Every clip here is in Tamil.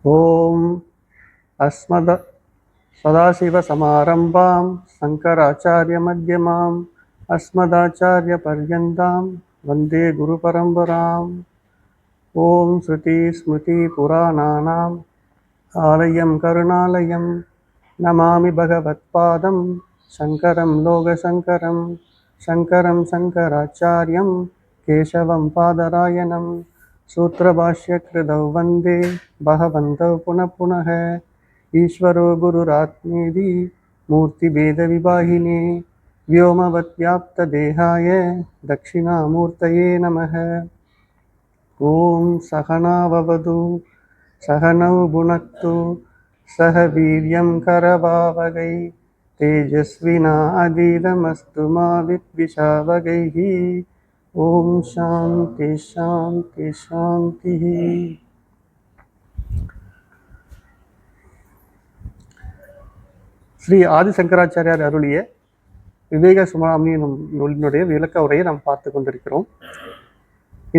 ஓம் அஸ்மத சதாசிவசமாரம்பாம் சங்கராச்சாரிய மத்தியமாம் அஸ்மதாச்சாரிய பர்யந்தாம் வந்தே குரு பரம்பராம். ஓம் ஸ்ருதி ஸ்மிருதி புராணானாம் ஆலயம் கருணாலயம் நமாமி பகவத்பாதம் சங்கரம் லோகசங்கரம் சங்கரம் சங்கராச்சாரியம் கேசவம் பாதராயணம் सूत्रभाष्य कृतौ वन्दे भगवन्तौ पुनः पुनः ईश्वरो गुरुरात्मेति मूर्तिभेदविभागिने व्योमवद्व्याप्तदेहाय दक्षिणामूर्तये नमः. ॐ सहना भवतु सहनौ भुनक्तु सह वीर्यं करवावहै तेजस्विनाधीतमस्तु मा विद्विषावहैः. ஓம் சாந்தி சாந்தி சாந்தி. ஸ்ரீ ஆதிசங்கராச்சாரியார் அருளிய விவேக சுமாமி நூலினுடைய விளக்க உரையை நாம் பார்த்து கொண்டிருக்கிறோம்.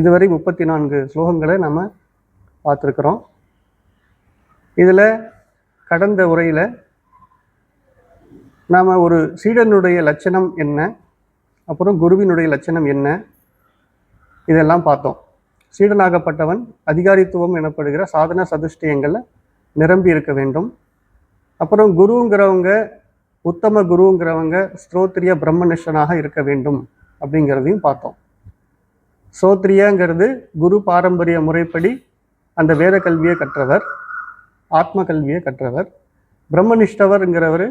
இதுவரை 34 ஸ்லோகங்களை நம்ம பார்த்துருக்கிறோம். இதில் கடந்த உரையில் நாம் ஒரு சீடனுடைய லட்சணம் என்ன, அப்புறம் குருவினுடைய லட்சணம் என்ன, இதெல்லாம் பார்த்தோம். சீடனாகப்பட்டவன் அதிகாரித்துவம் எனப்படுகிற சாதன சதுஷ்டயங்களை நிரம்பி இருக்க வேண்டும். அப்புறம் குருங்கிறவங்க, உத்தம குருங்கிறவங்க ஸ்ரோத்ரிய பிரம்மனிஷ்டனாக இருக்க வேண்டும் அப்படிங்கிறதையும் பார்த்தோம். ஸ்ரோத்ரியங்கிறது குரு பாரம்பரிய முறைப்படி அந்த வேத கல்வியை கற்றவர், ஆத்ம கல்வியை கற்றவர். பிரம்மனிஷ்டவர்ங்கிறவர்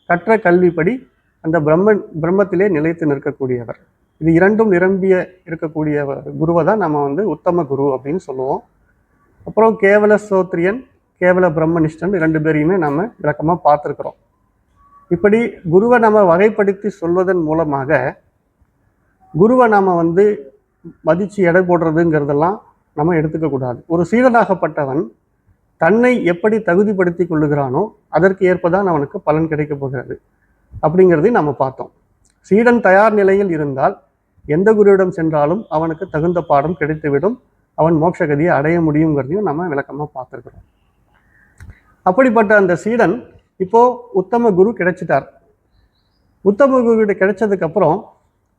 கற்ற கல்விப்படி அந்த பிரம்மத்திலே நிலைத்து நிற்கக்கூடியவர். இது இரண்டும் நிரம்பிய இருக்கக்கூடிய குருவை தான் நம்ம உத்தம குரு அப்படின்னு சொல்லுவோம். அப்புறம் கேவல ஸ்ரோத்ரியன், கேவல பிரம்மனிஷ்டன் 2 பேரையுமே நம்ம விளக்கமாக பார்த்துருக்குறோம். இப்படி குருவை நம்ம வகைப்படுத்தி சொல்வதன் மூலமாக குருவை நாம் மதித்து எடை போடுறதுங்கிறதெல்லாம் நம்ம எடுத்துக்கக்கூடாது. ஒரு சீடனாகப்பட்டவன் தன்னை எப்படி தகுதிப்படுத்தி கொள்ளுகிறானோ அதற்கு ஏற்பதான் அவனுக்கு பலன் கிடைக்க போகிறது அப்படிங்கிறதையும் நம்ம பார்த்தோம். சீடன் தயார் நிலையில் இருந்தால் எந்த குருவிடம் சென்றாலும் அவனுக்கு தகுந்த பாடம் கிடைத்துவிடும், அவன் மோட்சகதியை அடைய முடியுங்கிறதையும் நம்ம விளக்கமாக பார்த்துருக்குறோம். அப்படிப்பட்ட அந்த சீடன் இப்போ உத்தம குரு கிடைச்சிட்டார். உத்தம குரு கிடைச்சதுக்கப்புறம்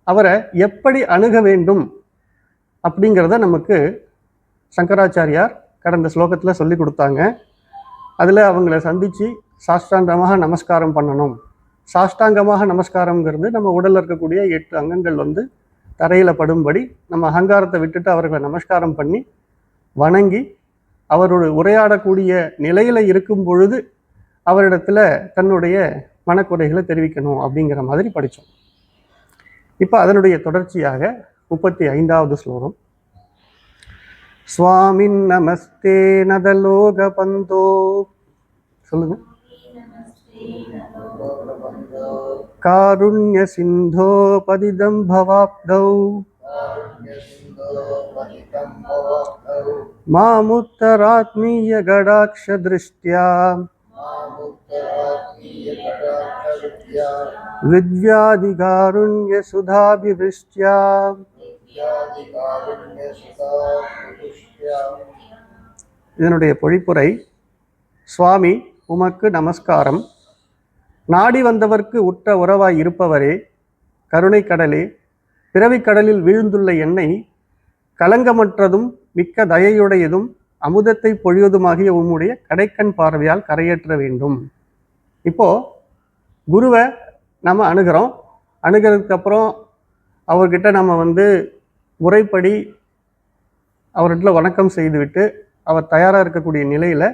அவரை எப்படி அணுக வேண்டும் அப்படிங்கிறத நமக்கு சங்கராச்சாரியார் கடந்த ஸ்லோகத்தில் சொல்லி கொடுத்தாங்க. அதில் அவங்கள சந்தித்து சாஷ்டாங்கமாக நமஸ்காரம் பண்ணணும். சாஷ்டாங்கமாக நமஸ்காரங்கிறது நம்ம உடலில் இருக்கக்கூடிய 8 அங்கங்கள் தரையில் படும்படி நம்ம அகங்காரத்தை விட்டுட்டு அவர்களை நமஸ்காரம் பண்ணி வணங்கி அவரோட உரையாடக்கூடிய நிலையில் இருக்கும் பொழுது அவரிடத்துல தன்னுடைய மனக்குறைகளை தெரிவிக்கணும் அப்படிங்கிற மாதிரி படித்தோம். இப்போ அதனுடைய தொடர்ச்சியாக 35வது ஸ்லோகம். ஸ்வாமின் நமஸ்தே நதலோக பந்தோ. சொல்லுங்க. காருண்ய சிந்தோ பதிதம் பவாப்தௌ மாமுத்தராத்மீய கடாக்ஷ திருஷ்ட்யா வித்யாதி காருண்ய சுதாபிவிருஷ்ட்யா. இதனுடைய பொழிப்புரை: சுவாமி, உமக்கு நமஸ்காரம். நாடி வந்தவர்க்கு உற்ற உறவாய் இருப்பவரே, கருணை கடலே, பிறவிக்கடலில் வீழ்ந்துள்ள என்னை களங்கமற்றதும் மிக்க தயையுடையதும் அமுதத்தை பொழிவதுமாகிய உம்முடைய கடைக்கண் பார்வையால் கரையேற்ற வேண்டும். இப்போ குருவை நம்ம அணுகிறோம். அணுகிறதுக்கு அப்புறம் அவர்கிட்ட நம்ம முறைப்படி அவர்கிட்ட வணக்கம் செய்துவிட்டு அவர் தயாராக இருக்கக்கூடிய நிலையில்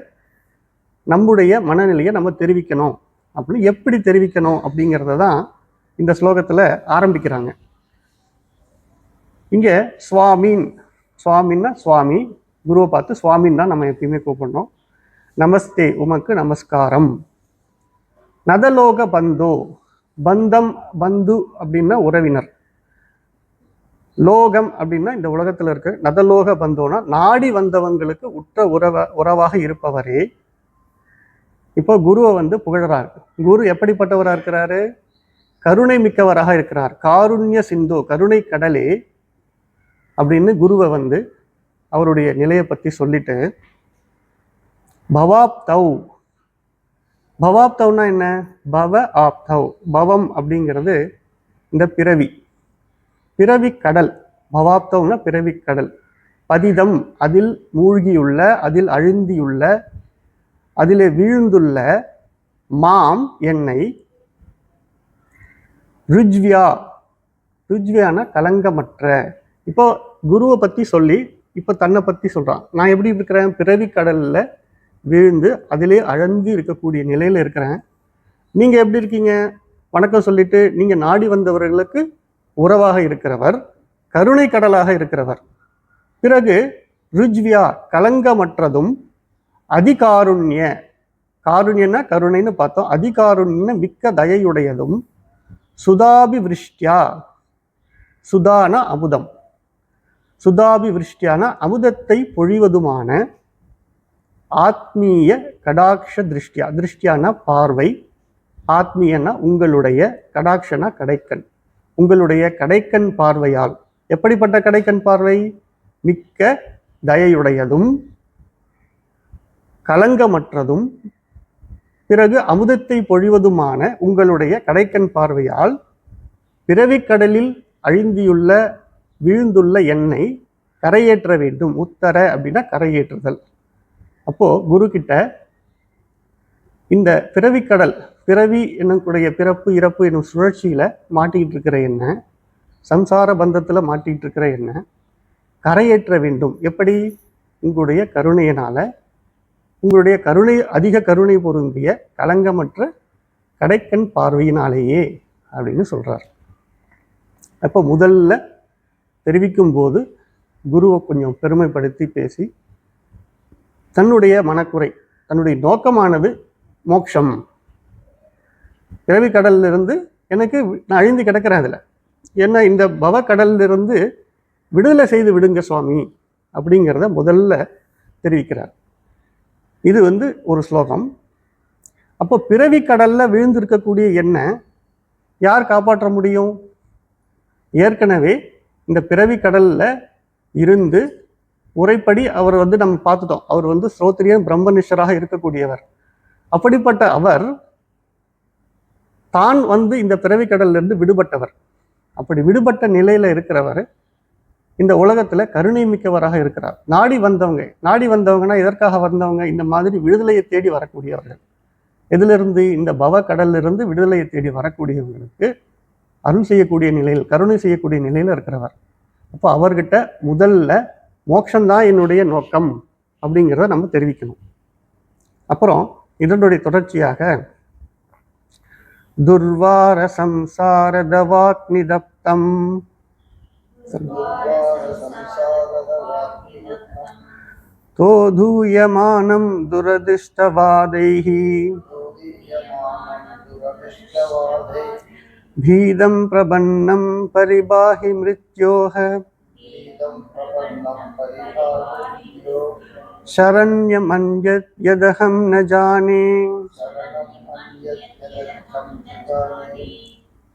நம்முடைய மனநிலையை நம்ம தெரிவிக்கணும். அப்படி எப்படி தெரிவிக்கணும் அப்படிங்கிறத தான் இந்த ஸ்லோகத்தில் ஆரம்பிக்கிறாங்க. இங்கே சுவாமின்னா சுவாமி, குருவை பார்த்து சுவாமின்னு தான் நம்ம எப்பயுமே கூப்பிடணும். நமஸ்தே, உமக்கு நமஸ்காரம். நதலோக பந்தோ, பந்தம், பந்து அப்படின்னா உறவினர். லோகம் அப்படின்னா இந்த உலகத்தில் இருக்கு. நதலோக பந்தோனா நாடி வந்தவங்களுக்கு உற்ற உறவாக இருப்பவரே. இப்போ குருவை புகழறார். குரு எப்படிப்பட்டவராக இருக்கிறாரு? கருணை மிக்கவராக இருக்கிறார். காருண்ய சிந்தோ, கருணை கடலே அப்படின்னு குருவை அவருடைய நிலையை பற்றி சொல்லிட்டு பவாப்தௌ. பவாப்தௌனா என்ன? பவ ஆப்தௌ. பவம் அப்படிங்கிறது இந்த பிறவி, பிறவி கடல். பவாப்தௌனா பிறவி கடல். பதிதம், அதில் மூழ்கியுள்ள, அதில் அழுந்தியுள்ள, அதிலே வீழ்ந்துள்ள, மாம் என்னை, ருஜ்வியா, ருஜ்வியான கலங்கமற்ற. இப்போ குருவை பற்றி சொல்லி இப்போ தன்னை பற்றி சொல்கிறான். நான் எப்படி இருக்கிறேன்? பிறவி கடலில் வீழ்ந்து அதிலே அழந்து இருக்கக்கூடிய நிலையில் இருக்கிறேன். நீங்கள் எப்படி இருக்கீங்க? வணக்கம் சொல்லிட்டு நீங்கள் நாடி வந்தவர்களுக்கு உறவாக இருக்கிறவர், கருணை கடலாக இருக்கிறவர். பிறகு ருஜ்வியா கலங்கமற்றதும், அதிகாருண்ய, காருண்யன்னா கருணைன்னு பார்த்தோம், அதிகாருண்ய மிக்க தயையுடையதும், சுதாபி விருஷ்டியா, சுதான அமுதம், சுதாபி விருஷ்டியான அமுதத்தை பொழிவதுமான, ஆத்மீய கடாட்ச திருஷ்டியா, திருஷ்டியான பார்வை, ஆத்மீயனா உங்களுடைய, கடாட்சனா கடைக்கண், உங்களுடைய கடைக்கண் பார்வையால். எப்படிப்பட்ட கடைக்கண் பார்வை? மிக்க தயையுடையதும், கலங்கமற்றதும், பிறகு அமுதத்தை பொழிவதுமான உங்களுடைய கடைக்கண் பார்வையால் பிறவிக்கடலில் அழிந்தியுள்ள, வீழ்ந்துள்ள என்னை கரையேற்ற வேண்டும். உத்தர அப்படின்னா கரையேற்றுதல். அப்போ குரு கிட்ட இந்த பிறவிக்கடல், பிறவி என்னக்கூடிய பிறப்பு இறப்பு என்னும் சுழற்சியில மாட்டிக்கிட்டு இருக்கிற என்ன, சம்சார பந்தத்துல மாட்டிக்கிட்டு இருக்கிற என்ன கரையேற்ற வேண்டும். எப்படி? உங்களுடைய கருணையினால, உங்களுடைய கருணை, அதிக கருணை பொருந்திய கலங்கமற்ற கடைக்கண் பார்வையினாலேயே அப்படின்னு சொல்றார். அப்போ முதல்ல தெரிவிக்கும் போது குருவை கொஞ்சம் பெருமைப்படுத்தி பேசி, தன்னுடைய மனக்குறை, தன்னுடைய நோக்கமானது மோட்சம். பிறவி கடல்ல இருந்து எனக்கு, நான் அழிந்து கிடக்கிறேன் அதில், என்ன இந்த பவ கடல்ல இருந்து விடுதலை செய்து விடுங்க சுவாமி அப்படிங்கிறத முதல்ல தெரிவிக்கிறார். இது ஒரு ஸ்லோகம். அப்போ பிறவி கடல்ல விழுந்திருக்கக்கூடிய என்ன யார் காப்பாற்ற முடியும்? ஏற்கனவே இந்த பிறவி கடல்ல இருந்து முறைப்படி அவர் நம்ம பார்த்துட்டோம். அவர் ஸ்ரோத்ரியன் பிரம்மனிஷ்டராக இருக்கக்கூடியவர். அப்படிப்பட்ட அவர் தான் இந்த பிறவி கடல்ல இருந்து விடுபட்டவர். அப்படி விடுபட்ட நிலையில இருக்கிறவர் இந்த உலகத்துல கருணை மிக்கவராக இருக்கிறார். நாடி வந்தவங்கன்னா எதற்காக வந்தவங்க? இந்த மாதிரி விடுதலையை தேடி வரக்கூடியவர்கள். எதிலிருந்து? இந்த பவ கடல்ல இருந்து விடுதலையை தேடி வரக்கூடியவங்களுக்கு அருள் செய்யக்கூடிய நிலையில், கருணை செய்யக்கூடிய நிலையில இருக்கிறவர். அப்போ அவர்கிட்ட முதல்ல மோட்சம்தான் என்னுடைய நோக்கம் அப்படிங்கிறத நம்ம தெரிவிக்கணும். அப்புறம் இதனுடைய தொடர்ச்சியாக துர்வார சம்சாரத வாக்னிதப்தம் தோதூயமானம் துரதிஷ்டவாதைஹி பீதம் பிரபன்னம் பரிபாஹி மிருத்யோஹ சரண்யமன்யத் யதஹம் ந ஜானே.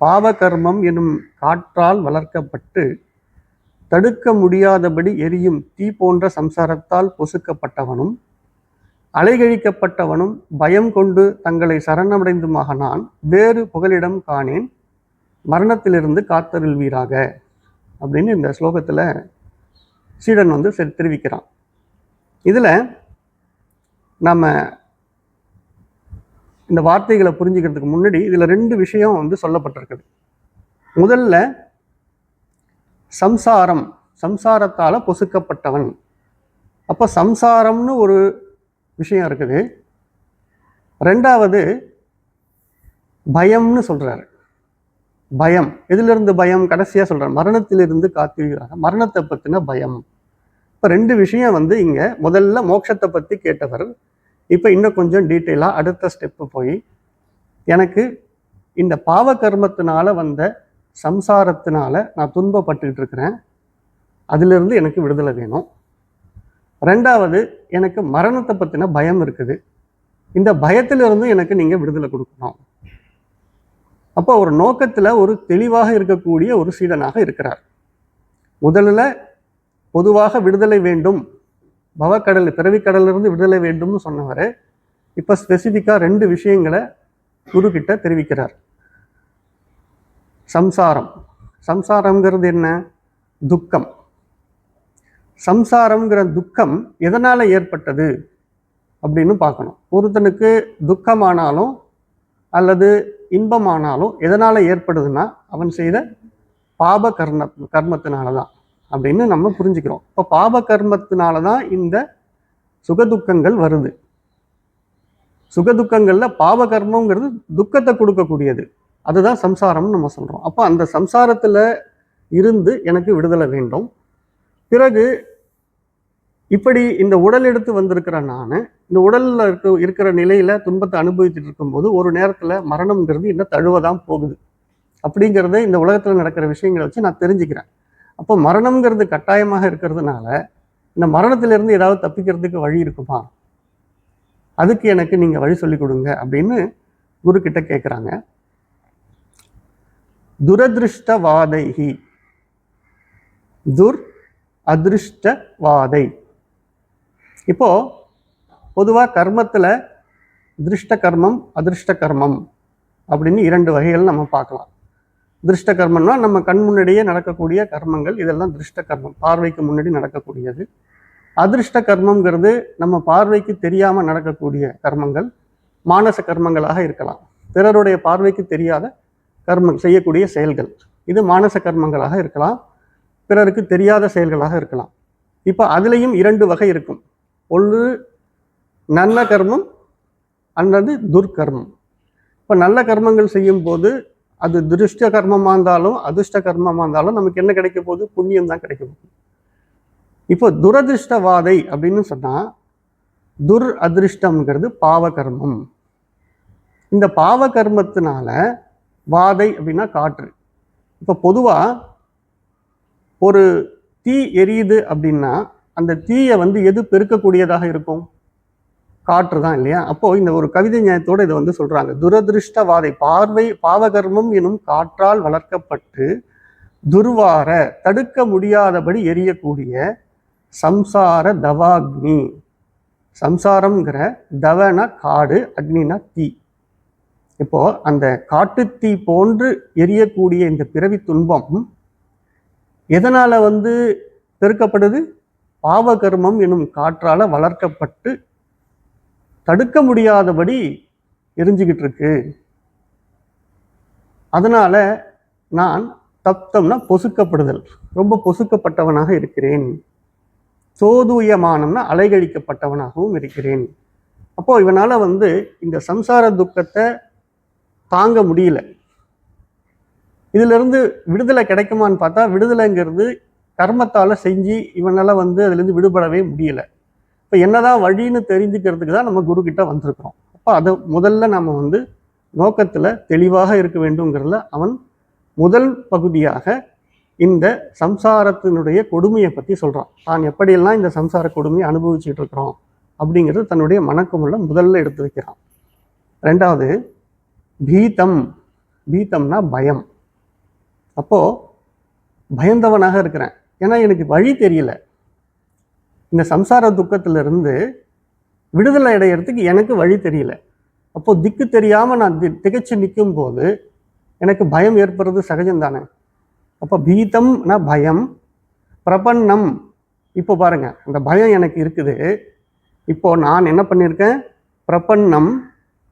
பாவகர்மம் எனும் காற்றால் வளர்க்கப்பட்டு தடுக்க முடியாதபடி எரியும் தீ போன்ற சம்சாரத்தால் பொசுக்கப்பட்டவனும் அலைகழிக்கப்பட்டவனும் பயம் கொண்டு தங்களை சரணமடைந்துமாக நான் வேறு புகலிடம் காணேன், மரணத்திலிருந்து காத்தருள்வீராக அப்படின்னு இந்த ஸ்லோகத்துல சீடன் தெரிவிக்கிறான். இதுல நம்ம இந்த வார்த்தைகளை புரிஞ்சுக்கிறதுக்கு முன்னாடி இதுல ரெண்டு விஷயம் சொல்லப்பட்டிருக்குது. முதல்ல சம்சாரம், சம்சாரத்தால பொசுக்கப்பட்டவன். அப்ப சம்சாரம்னு ஒரு விஷயம் இருக்குது. ரெண்டாவது பயம்னு சொல்றாரு. பயம், எதிலிருந்து பயம்? கடைசியா சொல்றாரு மரணத்திலிருந்து காத்துகிறாங்க. மரணத்தை பத்தின பயம். இப்ப ரெண்டு விஷயம் இங்க முதல்ல மோட்சத்தை பத்தி கேட்டவர் இப்ப இன்னும் கொஞ்சம் டீட்டெயிலா அடுத்த ஸ்டெப்பு போய், எனக்கு இந்த பாவ கர்மத்தினால வந்த சம்சாரத்தினால நான் துன்பப்பட்டுக்கிட்டு இருக்கிறேன், அதிலிருந்து எனக்கு விடுதலை வேணும். ரெண்டாவது, எனக்கு மரணத்தை பத்தின பயம் இருக்குது, இந்த பயத்திலிருந்து எனக்கு நீங்க விடுதலை கொடுக்கணும். அப்போ ஒரு நோக்கத்துல ஒரு தெளிவாக இருக்கக்கூடிய ஒரு சீடனாக இருக்கிறார். முதல்ல பொதுவாக விடுதலை வேண்டும் பவக்கடல் பிறவிக்கடலிருந்து விடுதலை வேண்டும்னு சொன்னவர் இப்போ ஸ்பெசிஃபிக்காக 2 விஷயங்களை குரு கிட்ட தெரிவிக்கிறார். சம்சாரம்ங்கிறது என்ன? துக்கம். சம்சாரம்ங்கிற துக்கம் எதனால் ஏற்பட்டது அப்படின்னு பார்க்கணும். ஒருத்தனுக்கு துக்கமானாலும் அல்லது இன்பமானாலும் எதனால் ஏற்படுதுன்னா அவன் செய்த பாப கர்மத்தினால தான் அப்படின்னு நம்ம புரிஞ்சுக்கிறோம். இப்போ பாப கர்மத்தினால தான் இந்த சுகதுக்கங்கள் வருது. சுகதுக்கங்களில் பாப கர்மங்கிறது துக்கத்தை கொடுக்கக்கூடியது. அதுதான் சம்சாரம்னு நம்ம சொல்கிறோம். அப்போ அந்த சம்சாரத்தில் இருந்து எனக்கு விடுதலை வேண்டும். பிறகு இப்படி இந்த உடல் எடுத்து வந்திருக்கிற நான் இந்த உடலில் இருக்கிற நிலையில் துன்பத்தை அனுபவிச்சுட்டு இருக்கும்போது ஒரு நேரத்தில் மரணம்ங்கிறது என்ன தழுவதான் போகுது அப்படிங்கிறத இந்த உலகத்தில் நடக்கிற விஷயங்களை வச்சு நான் தெரிஞ்சுக்கிறேன். அப்போ மரணம்ங்கிறது கட்டாயமாக இருக்கிறதுனால இந்த மரணத்திலிருந்து ஏதாவது தப்பிக்கிறதுக்கு வழி இருக்குமா? அதுக்கு எனக்கு நீங்கள் வழி சொல்லிக் கொடுங்க அப்படின்னு குரு கிட்ட கேட்குறாங்க. துரதிருஷ்டவாதைஹி, துர் அதிருஷ்டவாதை. இப்போ பொதுவாக கர்மத்தில் திருஷ்ட கர்மம் அதிருஷ்ட கர்மம் அப்படின்னு 2 வகைகள் நம்ம பார்க்கலாம். திருஷ்ட கர்மம்னா நம்ம கண் முன்னாடியே நடக்கக்கூடிய கர்மங்கள், இதெல்லாம் திருஷ்ட கர்மம், பார்வைக்கு முன்னாடி நடக்கக்கூடியது. அதிருஷ்ட கர்மங்கிறது நம்ம பார்வைக்கு தெரியாமல் நடக்கக்கூடிய கர்மங்கள், மானச கர்மங்களாக இருக்கலாம். பிறருடைய பார்வைக்கு தெரியாத கர்மம் செய்யக்கூடிய செயல்கள், இது மானச கர்மங்களாக இருக்கலாம், பிறருக்கு தெரியாத செயல்களாக இருக்கலாம். இப்போ அதுலேயும் 2 வகை இருக்கும். ஒன்று நல்ல கர்மம் அல்லது துர்கர்மம். இப்போ நல்ல கர்மங்கள் செய்யும் போது அது திருஷ்ட கர்மமாக இருந்தாலும் அதிர்ஷ்ட கர்மமாக இருந்தாலும் நமக்கு என்ன கிடைக்க போகுது? புண்ணியம் தான் கிடைக்க போகுது. இப்போ துரதிருஷ்டவாதை அப்படின்னு சொன்னால் துர் அதிருஷ்டம்ங்கிறது பாவ கர்மம். இந்த பாவ கர்மத்தினால வாதை அப்படின்னா காற்று. இப்போ பொதுவாக ஒரு தீ எரியுது அப்படின்னா அந்த தீயை எது பெருக்கக்கூடியதாக இருக்கும்? காற்று தான் இல்லையா? அப்போ இந்த ஒரு கவிதை நியாயத்தோடு இதை சொல்றாங்க. துரதிருஷ்டவாதை பாவகர்மம் எனும் காற்றால் வளர்க்கப்பட்டு துர்வார தடுக்க முடியாதபடி எரியக்கூடிய சம்சார தவாக்னி. சம்சாரம்ங்கிற தவன காடு, அக்னினா தீ. இப்போ அந்த காட்டுத்தீ போன்று எரியக்கூடிய இந்த பிறவி துன்பம் எதனால பெருக்கப்படுது? பாவகர்மம் எனும் காற்றால வளர்க்கப்பட்டு தடுக்க முடியாதபடி எரிஞ்சுக்கிட்டு இருக்கு. அதனால நான் தப்தம்னா பொசுக்கப்படுதல், ரொம்ப பொசுக்கப்பட்டவனாக இருக்கிறேன். சோதூயமானம்னா அலைகழிக்கப்பட்டவனாகவும் இருக்கிறேன். அப்போ இவனால இந்த சம்சார துக்கத்தை தாங்க முடியல. இதுல இருந்து விடுதலை கிடைக்குமான்னு பார்த்தா விடுதலைங்கிறது கர்மத்தால செஞ்சு இவனால அதுலேருந்து விடுபடவே முடியல. இப்போ என்னதான் வழின்னு தெரிஞ்சுக்கிறதுக்கு தான் நம்ம குரு கிட்ட வந்திருக்கிறோம். அப்போ அதை முதல்ல நம்ம நோக்கத்தில் தெளிவாக இருக்க வேண்டும்ங்கிறதுல அவன் முதல் பகுதியாக இந்த சம்சாரத்தினுடைய கொடுமையை பற்றி சொல்கிறான். தான் எப்படியெல்லாம் இந்த சம்சார கொடுமையை அனுபவிச்சுட்டு இருக்கிறோம் அப்படிங்கிறது தன்னுடைய மனக்குமுள்ள முதல்ல எடுத்து வைக்கிறான். 2வது பீத்தம்னா பயம். அப்போது பயந்தவனாக இருக்கிறேன், ஏன்னா எனக்கு வழி தெரியல. இந்த சம்சார துக்கத்திலிருந்து விடுதலை அடைகிறதுக்கு எனக்கு வழி தெரியல. அப்போது திக்கு தெரியாமல் நான் திகைச்சு நிற்கும் போது எனக்கு பயம் ஏற்படுறது சகஜம் தானே. அப்போ பீத்தம்னா பயம், பிரபன்னம். இப்போ பாருங்க, அந்த பயம் எனக்கு இருக்குது. இப்போ நான் என்ன பண்ணியிருக்கேன்? பிரபன்னம்,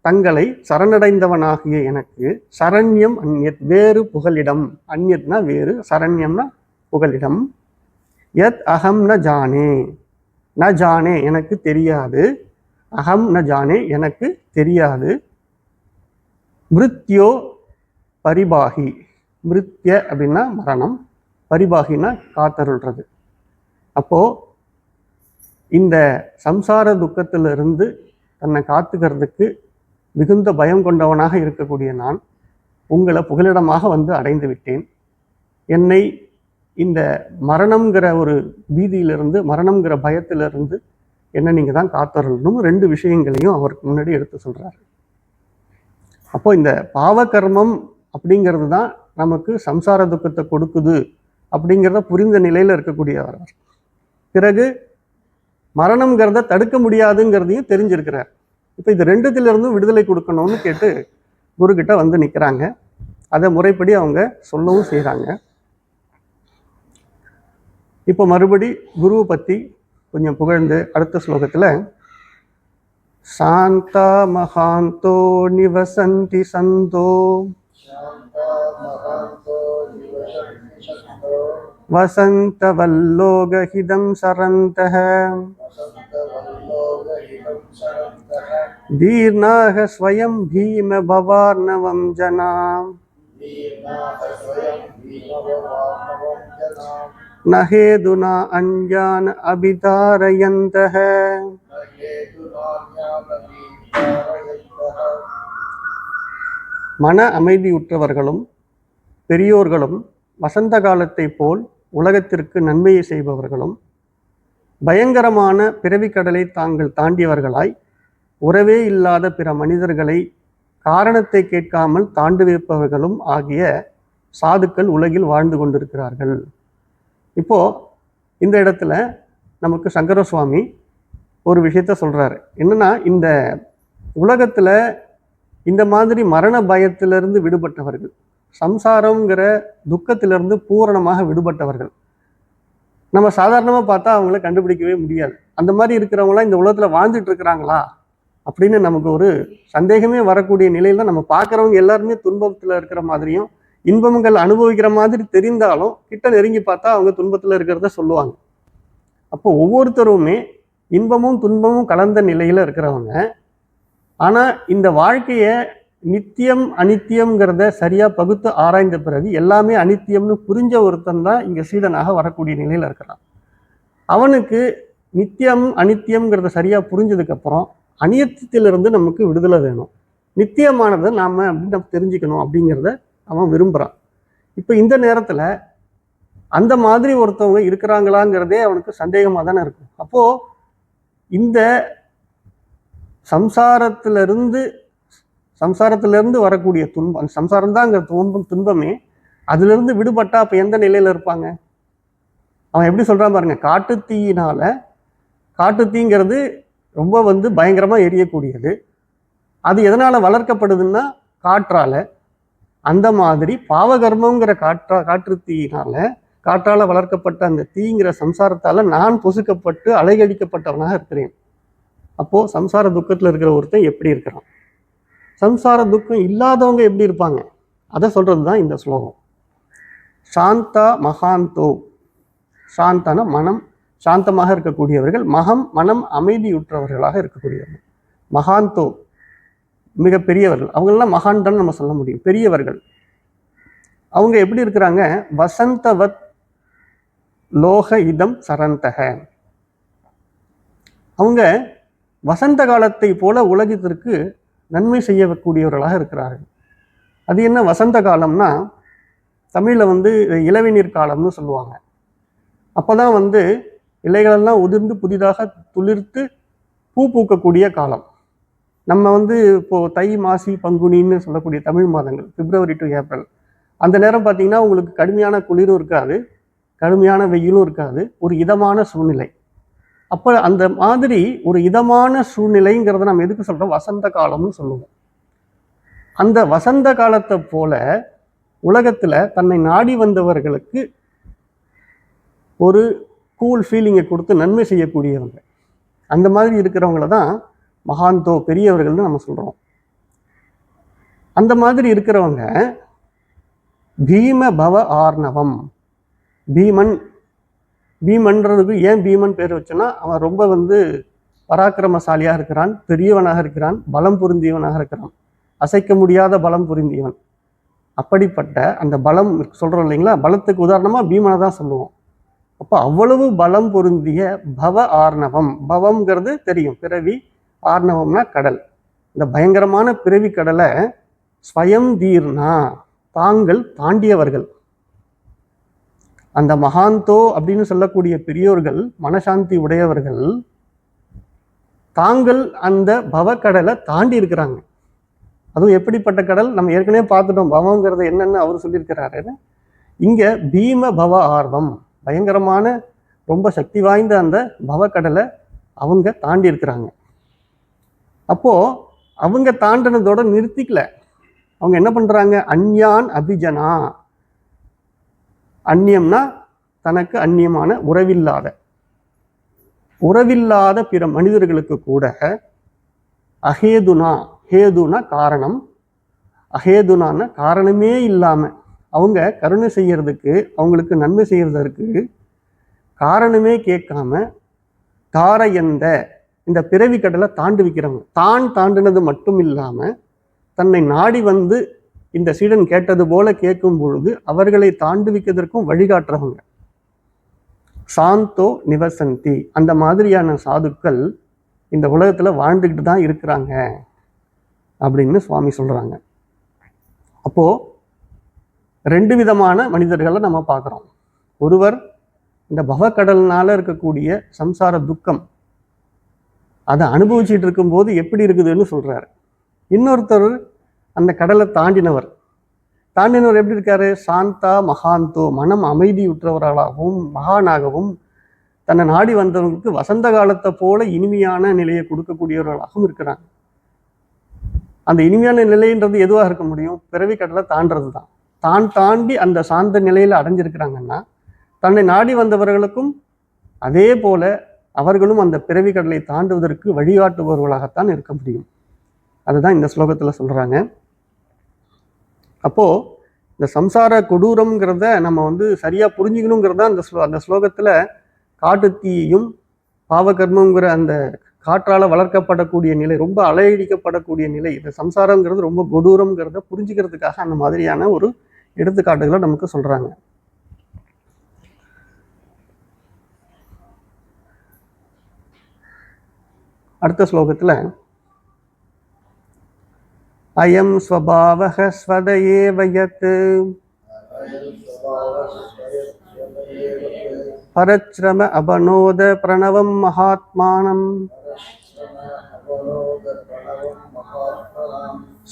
தங்களை சரணடைந்தவனாகிய எனக்கு, சரண்யம் அந்நியத் வேறு புகலிடம். அந்நியத்னா வேறு, சரண்யம்னா புகலிடம். யத் அகம் ந ஜானே, ந ஜானே எனக்கு தெரியாது, அகம் ந ஜானே எனக்கு தெரியாது. மிருத்யோ பரிபாகி, மிருத்ய அப்படின்னா மரணம், பரிபாகினா காத்தருள்றது. அப்போது இந்த சம்சார துக்கத்திலிருந்து தன்னை காத்துக்கிறதுக்கு மிகுந்த பயம் கொண்டவனாக இருக்கக்கூடிய நான் உங்களை புகலிடமாக அடைந்து விட்டேன். என்னை இந்த மரணம்ங்கிற ஒரு பீதியிலிருந்து, மரணம்ங்கிற பயத்திலிருந்து என்ன நீங்கள் தான் காத்தருளணும். 2 விஷயங்களையும் அவருக்கு முன்னாடி எடுத்து சொல்கிறாரு. அப்போ இந்த பாவகர்மம் அப்படிங்கிறது தான் நமக்கு சம்சார துக்கத்தை கொடுக்குது அப்படிங்கிறத புரிந்த நிலையில் இருக்கக்கூடியவர். பிறகு மரணம்ங்கிறத தடுக்க முடியாதுங்கிறதையும் தெரிஞ்சிருக்கிறார். இப்போ இது ரெண்டுத்திலிருந்தும் விடுதலை கொடுக்கணும்னு கேட்டு குருக்கிட்ட வந்து நிற்கிறாங்க. அதை முறைப்படி அவங்க சொல்லவும் செய்கிறாங்க. இப்போ மறுபடி குருவை பற்றி கொஞ்சம் புகழ்ந்து அடுத்த ஸ்லோகத்தில் சாந்தா மகாந்தோ நிவசந்தி சந்தோ வசந்த வல்லோகஹிதம் சரந்தஹ தீர்ணாக ஸ்வயம் பீம பவார்ணவம் ஜனாம் நஹேதுனா அஞ்ஞான அபிதாரயந்தஹ. மன அமைதியுற்றவர்களும் பெரியோர்களும் வசந்த காலத்தை போல் உலகத்திற்கு நன்மையை செய்பவர்களும் பயங்கரமான பிறவிக்கடலை தாங்கள் தாண்டியவர்களாய் உறவே இல்லாத பிற மனிதர்களை காரணத்தை கேட்காமல் தாண்டு வைப்பவர்களும் ஆகிய சாதுக்கள் உலகில் வாழ்ந்து கொண்டிருக்கிறார்கள். இப்போ இந்த இடத்துல நமக்கு சங்கர சுவாமி ஒரு விஷயத்த சொல்றாரு. என்னன்னா, இந்த உலகத்துல இந்த மாதிரி மரண பயத்திலிருந்து விடுபட்டவர்கள், சம்சாரங்கிற துக்கத்திலிருந்து பூரணமாக விடுபட்டவர்கள் நம்ம சாதாரணமாக பார்த்தா அவங்கள கண்டுபிடிக்கவே முடியாது. அந்த மாதிரி இருக்கிறவங்களாம் இந்த உலகத்தில் வாழ்ந்துட்டு இருக்கிறாங்களா அப்படின்னு நமக்கு ஒரு சந்தேகமே வரக்கூடிய நிலையில நம்ம பார்க்குறவங்க எல்லாருமே துன்பத்தில் இருக்கிற மாதிரியும் இன்பங்கள் அனுபவிக்கிற மாதிரி தெரிந்தாலும் கிட்ட நெருங்கி பார்த்தா அவங்க துன்பத்தில் இருக்கிறத சொல்லுவாங்க. அப்போ ஒவ்வொருத்தருமே இன்பமும் துன்பமும் கலந்த நிலையில் இருக்கிறவங்க. ஆனால் இந்த வாழ்க்கையை நித்தியம் அனித்தியம்ங்கிறத சரியாக பகுத்து ஆராய்ந்த பிறகு எல்லாமே அனித்தியம்னு புரிஞ்ச ஒருத்தன் தான் இங்கே சீடனாக வரக்கூடிய நிலையில் இருக்கிறான். அவனுக்கு நித்தியம் அனித்தியம்ங்கிறத சரியாக புரிஞ்சதுக்கப்புறம் அநித்தியத்திலிருந்து நமக்கு விடுதலை வேணும், நித்தியமானதை நாம் நம்ம தெரிஞ்சுக்கணும் அப்படிங்கிறத அவன் விரும்புகிறான். இப்போ இந்த நேரத்தில் அந்த மாதிரி ஒருத்தவங்க இருக்கிறாங்களாங்கிறதே அவனுக்கு சந்தேகமாக தானே இருக்கும். அப்போது இந்த சம்சாரத்திலிருந்து வரக்கூடிய துன்பம், சம்சாரம் தான் அங்கே துன்பமே, அதிலிருந்து விடுபட்டா அப்போ எந்த நிலையில் இருப்பாங்க? அவன் எப்படி சொல்கிறான் பாருங்க. காட்டுத்தீங்கிறது ரொம்ப பயங்கரமாக எரியக்கூடியது. அது எதனால் வளர்க்கப்படுதுன்னா காற்றால். அந்த மாதிரி பாவகர்மங்கிற காற்றால் வளர்க்கப்பட்ட அந்த தீங்கிற சம்சாரத்தால் நான் பொசுக்கப்பட்டு அலைகழிக்கப்பட்டவனாக இருக்கிறேன். அப்போது சம்சார துக்கத்தில் இருக்கிற ஒருத்தன் எப்படி இருக்கிறான், சம்சார துக்கம் இல்லாதவங்க எப்படி இருப்பாங்க, அதை சொல்கிறது தான் இந்த ஸ்லோகம். சாந்தா மகாந்தோ, சாந்தான மனம் சாந்தமாக இருக்கக்கூடியவர்கள், மனம் அமைதியுற்றவர்களாக இருக்கக்கூடியவர்கள். மகாந்தோ மிக பெரியவர்கள், அவங்களெல்லாம் மகான்தான் நம்ம சொல்ல முடியும், பெரியவர்கள். அவங்க எப்படி இருக்கிறாங்க? வசந்தவத் லோக இதம் சரந்தக. அவங்க வசந்த காலத்தை போல உலகத்திற்கு நன்மை செய்யக்கூடியவர்களாக இருக்கிறார்கள். அது என்ன வசந்த காலம்னா, தமிழில் இளவேநீர் காலம்னு சொல்லுவாங்க. அப்போ தான் இலைகளெல்லாம் உதிர்ந்து புதிதாக துளிர்த்து பூ பூக்கக்கூடிய காலம். நம்ம இப்போது தை மாசி பங்குனின்னு சொல்லக்கூடிய தமிழ் மாதங்கள், பிப்ரவரி டு ஏப்ரல், அந்த நேரம் பார்த்திங்கன்னா உங்களுக்கு கடுமையான குளிரும் இருக்காது, கடுமையான வெயிலும் இருக்காது, ஒரு இதமான சூழ்நிலை. அப்போ அந்த மாதிரி ஒரு இதமான சூழ்நிலைங்கிறத நம்ம எதுக்கு சொல்கிறோம்? வசந்த காலம்னு சொல்லுவோம். அந்த வசந்த காலத்தை போல உலகத்தில் தன்னை நாடி வந்தவர்களுக்கு ஒரு கூல் ஃபீலிங்கை கொடுத்து நன்மை செய்யக்கூடியவங்க, அந்த மாதிரி இருக்கிறவங்கள தான் மகாந்தோ பெரியவர்கள்னு நம்ம சொல்கிறோம். அந்த மாதிரி இருக்கிறவங்க பீம பவ ஆர்ணவம். பீமன்றதுக்கு ஏன் பீமன் பேர் வச்சோன்னா, அவன் ரொம்ப பராக்கிரமசாலியாக இருக்கிறான், பெரியவனாக இருக்கிறான், பலம் பொருந்தியவனாக இருக்கிறான், அசைக்க முடியாத பலம் பொருந்தியவன். அப்படிப்பட்ட அந்த பலம் சொல்கிறோம் இல்லைங்களா, பலத்துக்கு உதாரணமாக பீமனை தான் சொல்லுவோம். அப்போ அவ்வளவு பலம் பொருந்திய பவ ஆர்ணவம். பவம்ங்கிறது தெரியும், பிறவி. ஆர்ணவம்னா கடல். இந்த பயங்கரமான பிறவி கடலை ஸ்வயம் தீர்ணா, தாங்கள் தாண்டியவர்கள். அந்த மகாந்தோ அப்படின்னு சொல்லக்கூடிய பெரியோர்கள், மனசாந்தி உடையவர்கள், தாங்கள் அந்த பவக்கடலை தாண்டி இருக்கிறாங்க. அதுவும் எப்படிப்பட்ட கடல் நம்ம ஏற்கனவே பார்த்துட்டோம். பவங்கிறது என்னன்னு அவர் சொல்லியிருக்கிறாரு. இங்கே பீம பவ ஆர்வம், பயங்கரமான ரொம்ப சக்தி வாய்ந்த அந்த பவக்கடலை அவங்க தாண்டி இருக்கிறாங்க. அப்போ அவங்க தாண்டினதோட நிறுத்திக்கல. அவங்க என்ன பண்றாங்க? அந்யான் அபிஜனா. அந்நியம்னா தனக்கு அந்நியமான உறவில்லாத பிற மனிதர்களுக்கு கூட அஹேதுனா, ஹேதுனா காரணம், அஹேதுனான காரணமே இல்லாம அவங்க கருணை செய்யறதுக்கு, அவங்களுக்கு நன்மை செய்யறதற்கு காரணமே கேட்காம தாரையந்த இந்த பிறவி கடலை தாண்டி வைக்கிறவங்க. தான் தாண்டினது மட்டும் இல்லாம தன்னை நாடி வந்து இந்த சீடன் கேட்டது போல கேட்கும் பொழுது அவர்களை தாண்டி வைக்கிறதற்கும் வழிகாட்டுறவங்க. சாந்தோ நிவசந்தி. அந்த மாதிரியான சாதுக்கள் இந்த உலகத்துல வாழ்ந்துக்கிட்டு தான் இருக்கிறாங்க அப்படின்னு சுவாமி சொல்றாங்க. அப்போ 2 விதமான மனிதர்களை நம்ம பார்க்குறோம். ஒருவர் இந்த பவக்கடல்னால இருக்கக்கூடிய சம்சார துக்கம் அதை அனுபவிச்சுட்டு இருக்கும்போது எப்படி இருக்குதுன்னு சொல்றாரு. இன்னொருத்தர் அந்த கடலை தாண்டினவர் எப்படி இருக்காரு? சாந்தா மகாந்தோ, மனம் அமைதியுற்றவர்களாகவும் மகானாகவும் தன்னை நாடி வந்தவங்களுக்கு வசந்த காலத்தை போல இனிமையான நிலையை கொடுக்கக்கூடியவர்களாகவும் இருக்கிறாங்க. அந்த இனிமையான நிலைன்றது எதுவாக இருக்க முடியும்? பிறவி கடலை தாண்டது தான். தான் தாண்டி அந்த சாந்த நிலையில அடைஞ்சிருக்கிறாங்கன்னா தன்னை நாடி வந்தவர்களுக்கும் அதே போல அவர்களும் அந்த பிறவி கடலை தாண்டுவதற்கு வழிகாட்டுபவர்களாகத்தான் இருக்க முடியும். அதுதான் இந்த ஸ்லோகத்துல சொல்றாங்க. அப்போ இந்த சம்சார கொடூரம்ங்கிறத நம்ம சரியா புரிஞ்சுக்கணுங்கிறத அந்த ஸ்லோகத்துல காட்டுத்தீயையும் பாவகர்மங்கிற அந்த காற்றால வளர்க்கப்படக்கூடிய நிலை, ரொம்ப அலையடிக்கப்படக்கூடிய நிலை, இந்த சம்சாரங்கிறது ரொம்ப கொடூரம்ங்கிறத புரிஞ்சுக்கிறதுக்காக அந்த மாதிரியான ஒரு எடுத்துக்காட்டுகளை நமக்கு சொல்றாங்க. அடுத்த ஸ்லோகத்துல அயம் ஸ்வபாவஹ ஸ்வதயேவ யத் பரச்ரம அபனோத பிரணவம் மகாத்மானம்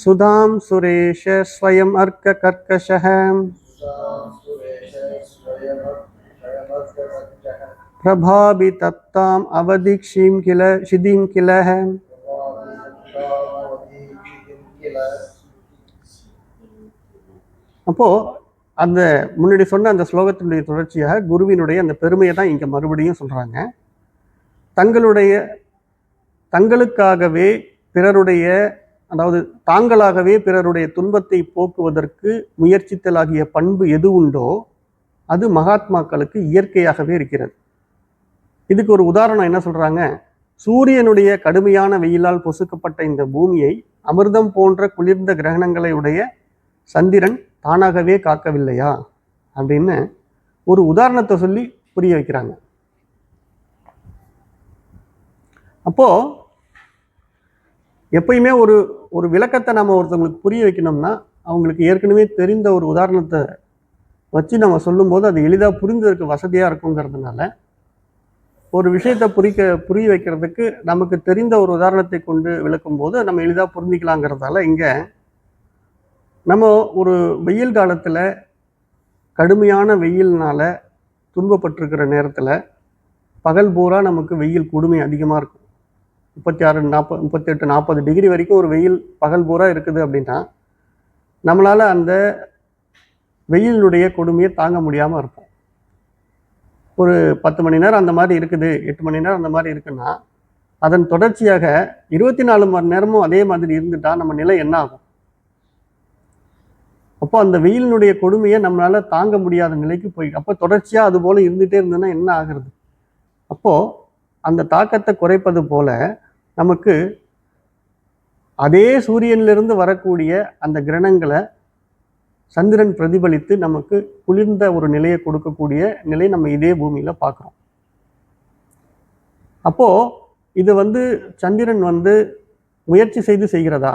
சுதாம் சுரேஷ ஸ்வயம் அர்க்க கர்க்கஷஹ பிரபாபி தத்தாம் அவதிக்ஷீம் கில சிதிம் கிலஹ. அப்போ அந்த முன்னாடி சொன்ன அந்த ஸ்லோகத்தினுடைய தொடர்ச்சியாக குருவினுடைய அந்த பெருமையை தான் இங்க மறுபடியும் சொல்றாங்க. தங்களுக்காகவே பிறருடைய, அதாவது தாங்களாகவே பிறருடைய துன்பத்தை போக்குவதற்கு முயற்சித்தலாகிய பண்பு எது உண்டோ அது மகாத்மாக்களுக்கு இயற்கையாகவே இருக்கிறது. இதுக்கு ஒரு உதாரணம் என்ன சொல்றாங்க? சூரியனுடைய கடுமையான வெயிலால் பொசுக்கப்பட்ட இந்த பூமியை அமிர்தம் போன்ற குளிர்ந்த கிரகணங்களை உடைய சந்திரன் தானாகவே காக்கவில்லையா அப்படின்னு ஒரு உதாரணத்தை சொல்லி புரிய வைக்கிறாங்க. அப்போ எப்பயுமே ஒரு விளக்கத்தை நம்ம ஒருத்தவங்களுக்கு புரிய வைக்கணும்னா அவங்களுக்கு ஏற்கனவே தெரிந்த ஒரு உதாரணத்தை வச்சு நம்ம சொல்லும்போது அது எளிதாக புரிந்ததற்கு வசதியாக இருக்குங்கிறதுனால ஒரு விஷயத்தை புரிய வைக்கிறதுக்கு நமக்கு தெரிந்த ஒரு உதாரணத்தை கொண்டு விளக்கும் போது நம்ம எளிதாக புரிஞ்சிக்கலாங்கிறதால இங்கே நம்ம ஒரு வெயில் காலத்தில் கடுமையான வெயில்னால துன்பப்பட்டிருக்கிற நேரத்தில் பகல் பூரா நமக்கு வெயில் கொடுமை அதிகமாக இருக்கும். 36, 38, 40 டிகிரி வரைக்கும் ஒரு வெயில் பகல் பூரா இருக்குது அப்படின்னா நம்மளால் அந்த வெயிலுடைய கொடுமையை தாங்க முடியாமல் இருப்போம். ஒரு 10 மணி நேரம் அந்த மாதிரி இருக்குது, 8 மணி நேரம் அந்த மாதிரி இருக்குன்னா அதன் தொடர்ச்சியாக 24 மணி நேரமும் அதே மாதிரி இருந்துட்டா நம்ம நிலை என்ன ஆகும்? அப்போ அந்த வெயிலினுடைய கொடுமையை நம்மளால தாங்க முடியாத நிலைக்கு அப்போ தொடர்ச்சியா அது போல இருந்துட்டே இருந்ததுன்னா என்ன ஆகுறது? அப்போ அந்த தாக்கத்தை குறைப்பது போல நமக்கு அதே சூரியனிலிருந்து வரக்கூடிய அந்த கிரணங்களை சந்திரன் பிரதிபலித்து நமக்கு குளிர்ந்த ஒரு நிலையை கொடுக்கக்கூடிய நிலை நம்ம இதே பூமியில பார்க்குறோம். அப்போ இது சந்திரன் முயற்சி செய்து செய்கிறதா?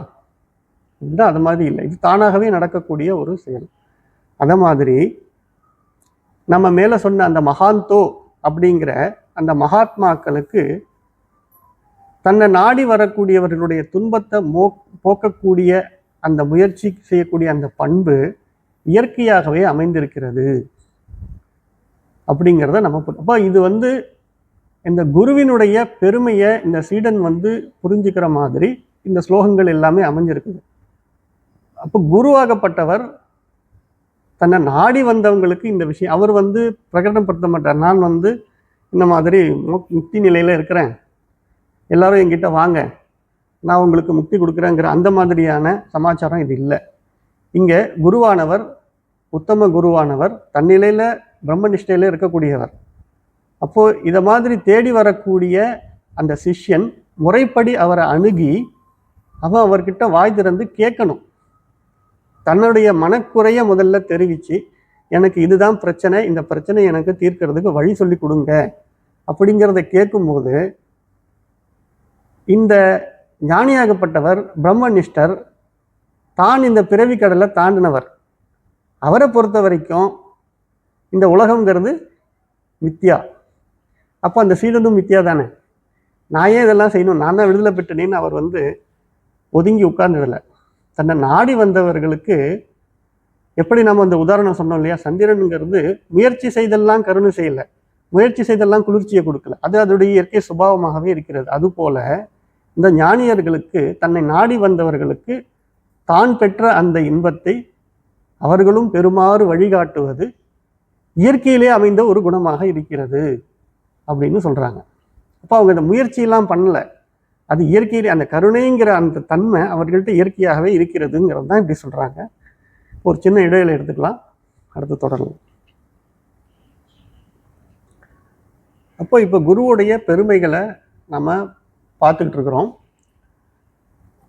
அது மாதிரி இல்லை, இது தானாகவே நடக்கக்கூடிய ஒரு செயல். அத மாதிரி நம்ம மேல சொன்ன அந்த மகாந்தோ அப்படிங்கிற அந்த மகாத்மாக்களுக்கு தன்னை நாடி வரக்கூடியவர்களுடைய துன்பத்தை போக்கக்கூடிய அந்த முயற்சி செய்யக்கூடிய அந்த பண்பு இயற்கையாகவே அமைந்திருக்கிறது அப்படிங்கிறத நம்ம. அப்போ இது இந்த குருவினுடைய பெருமையை இந்த சீடன் புரிஞ்சுக்கிற மாதிரி இந்த ஸ்லோகங்கள் எல்லாமே அமைஞ்சிருக்குது. அப்போ குருவாகப்பட்டவர் தன்னை நாடி வந்தவங்களுக்கு இந்த விஷயம் அவர் பிரகடனப்படுத்த மாட்டார். நான் இந்த மாதிரி முக்தி நிலையில் இருக்கிறேன், எல்லாரும் என்கிட்ட வாங்க, நான் உங்களுக்கு முக்தி கொடுக்குறேங்கிற அந்த மாதிரியான சமாச்சாரம் இது இல்லை. இங்கே குருவானவர், உத்தம குருவானவர் தன்னிலையில் பிரம்மனிஷ்டையில் இருக்கக்கூடியவர். அப்போது இதை மாதிரி தேடி வரக்கூடிய அந்த சிஷ்யன் முறைப்படி அவரை அணுகி அவர்கிட்ட வாய் திறந்து கேட்கணும். தன்னுடைய மனக்குறைய முதல்ல தெரிவித்து, எனக்கு இதுதான் பிரச்சனை, இந்த பிரச்சனை எனக்கு தீர்க்கிறதுக்கு வழி சொல்லி கொடுங்க அப்படிங்கிறத கேட்கும்போது இந்த ஞானியாகப்பட்டவர் பிரம்மனிஷ்டர் தான் இந்த பிறவி கடலை தாண்டினவர். அவரை பொறுத்த வரைக்கும் இந்த உலகங்கிறது மித்யா. அப்போ அந்த சீடனும் மித்யா தானே. நான் ஏன் இதெல்லாம் செய்யணும், நான் தான் விடுதலை பெற்றேன்னு அவர் ஒதுங்கி உட்கார்ந்துடலை. தன்னை நாடி வந்தவர்களுக்கு எப்படி நம்ம அந்த உதாரணம் சொன்னோம் இல்லையா, சந்திரனுங்கிறது முயற்சி செய்தெல்லாம் கருணை செய்யலை, முயற்சி செய்தெல்லாம் குளிர்ச்சியை கொடுக்கல, அது அதோடைய இயற்கை சுபாவமாகவே இருக்கிறது. அதுபோல இந்த ஞானியர்களுக்கு, தன்னை நாடி வந்தவர்களுக்கு தான் பெற்ற அந்த இன்பத்தை அவர்களும் பெருமாறு வழிகாட்டுவது இயற்கையிலே அமைந்த ஒரு குணமாக இருக்கிறது அப்படின்னு சொல்றாங்க. அப்போ அவங்க இந்த முயற்சியெல்லாம் பண்ணல, அது இயற்கையிலே அந்த கருணைங்கிற அந்த தன்மை அவர்கள்ட்ட இயற்கையாகவே இருக்கிறதுங்கிறது தான் இப்படி சொல்றாங்க. ஒரு சின்ன இடையில எடுத்துக்கலாம், அடுத்து தொடரலாம். அப்போ இப்போ குருவுடைய பெருமைகளை நம்ம பார்த்துக்கிட்டு இருக்கிறோம்.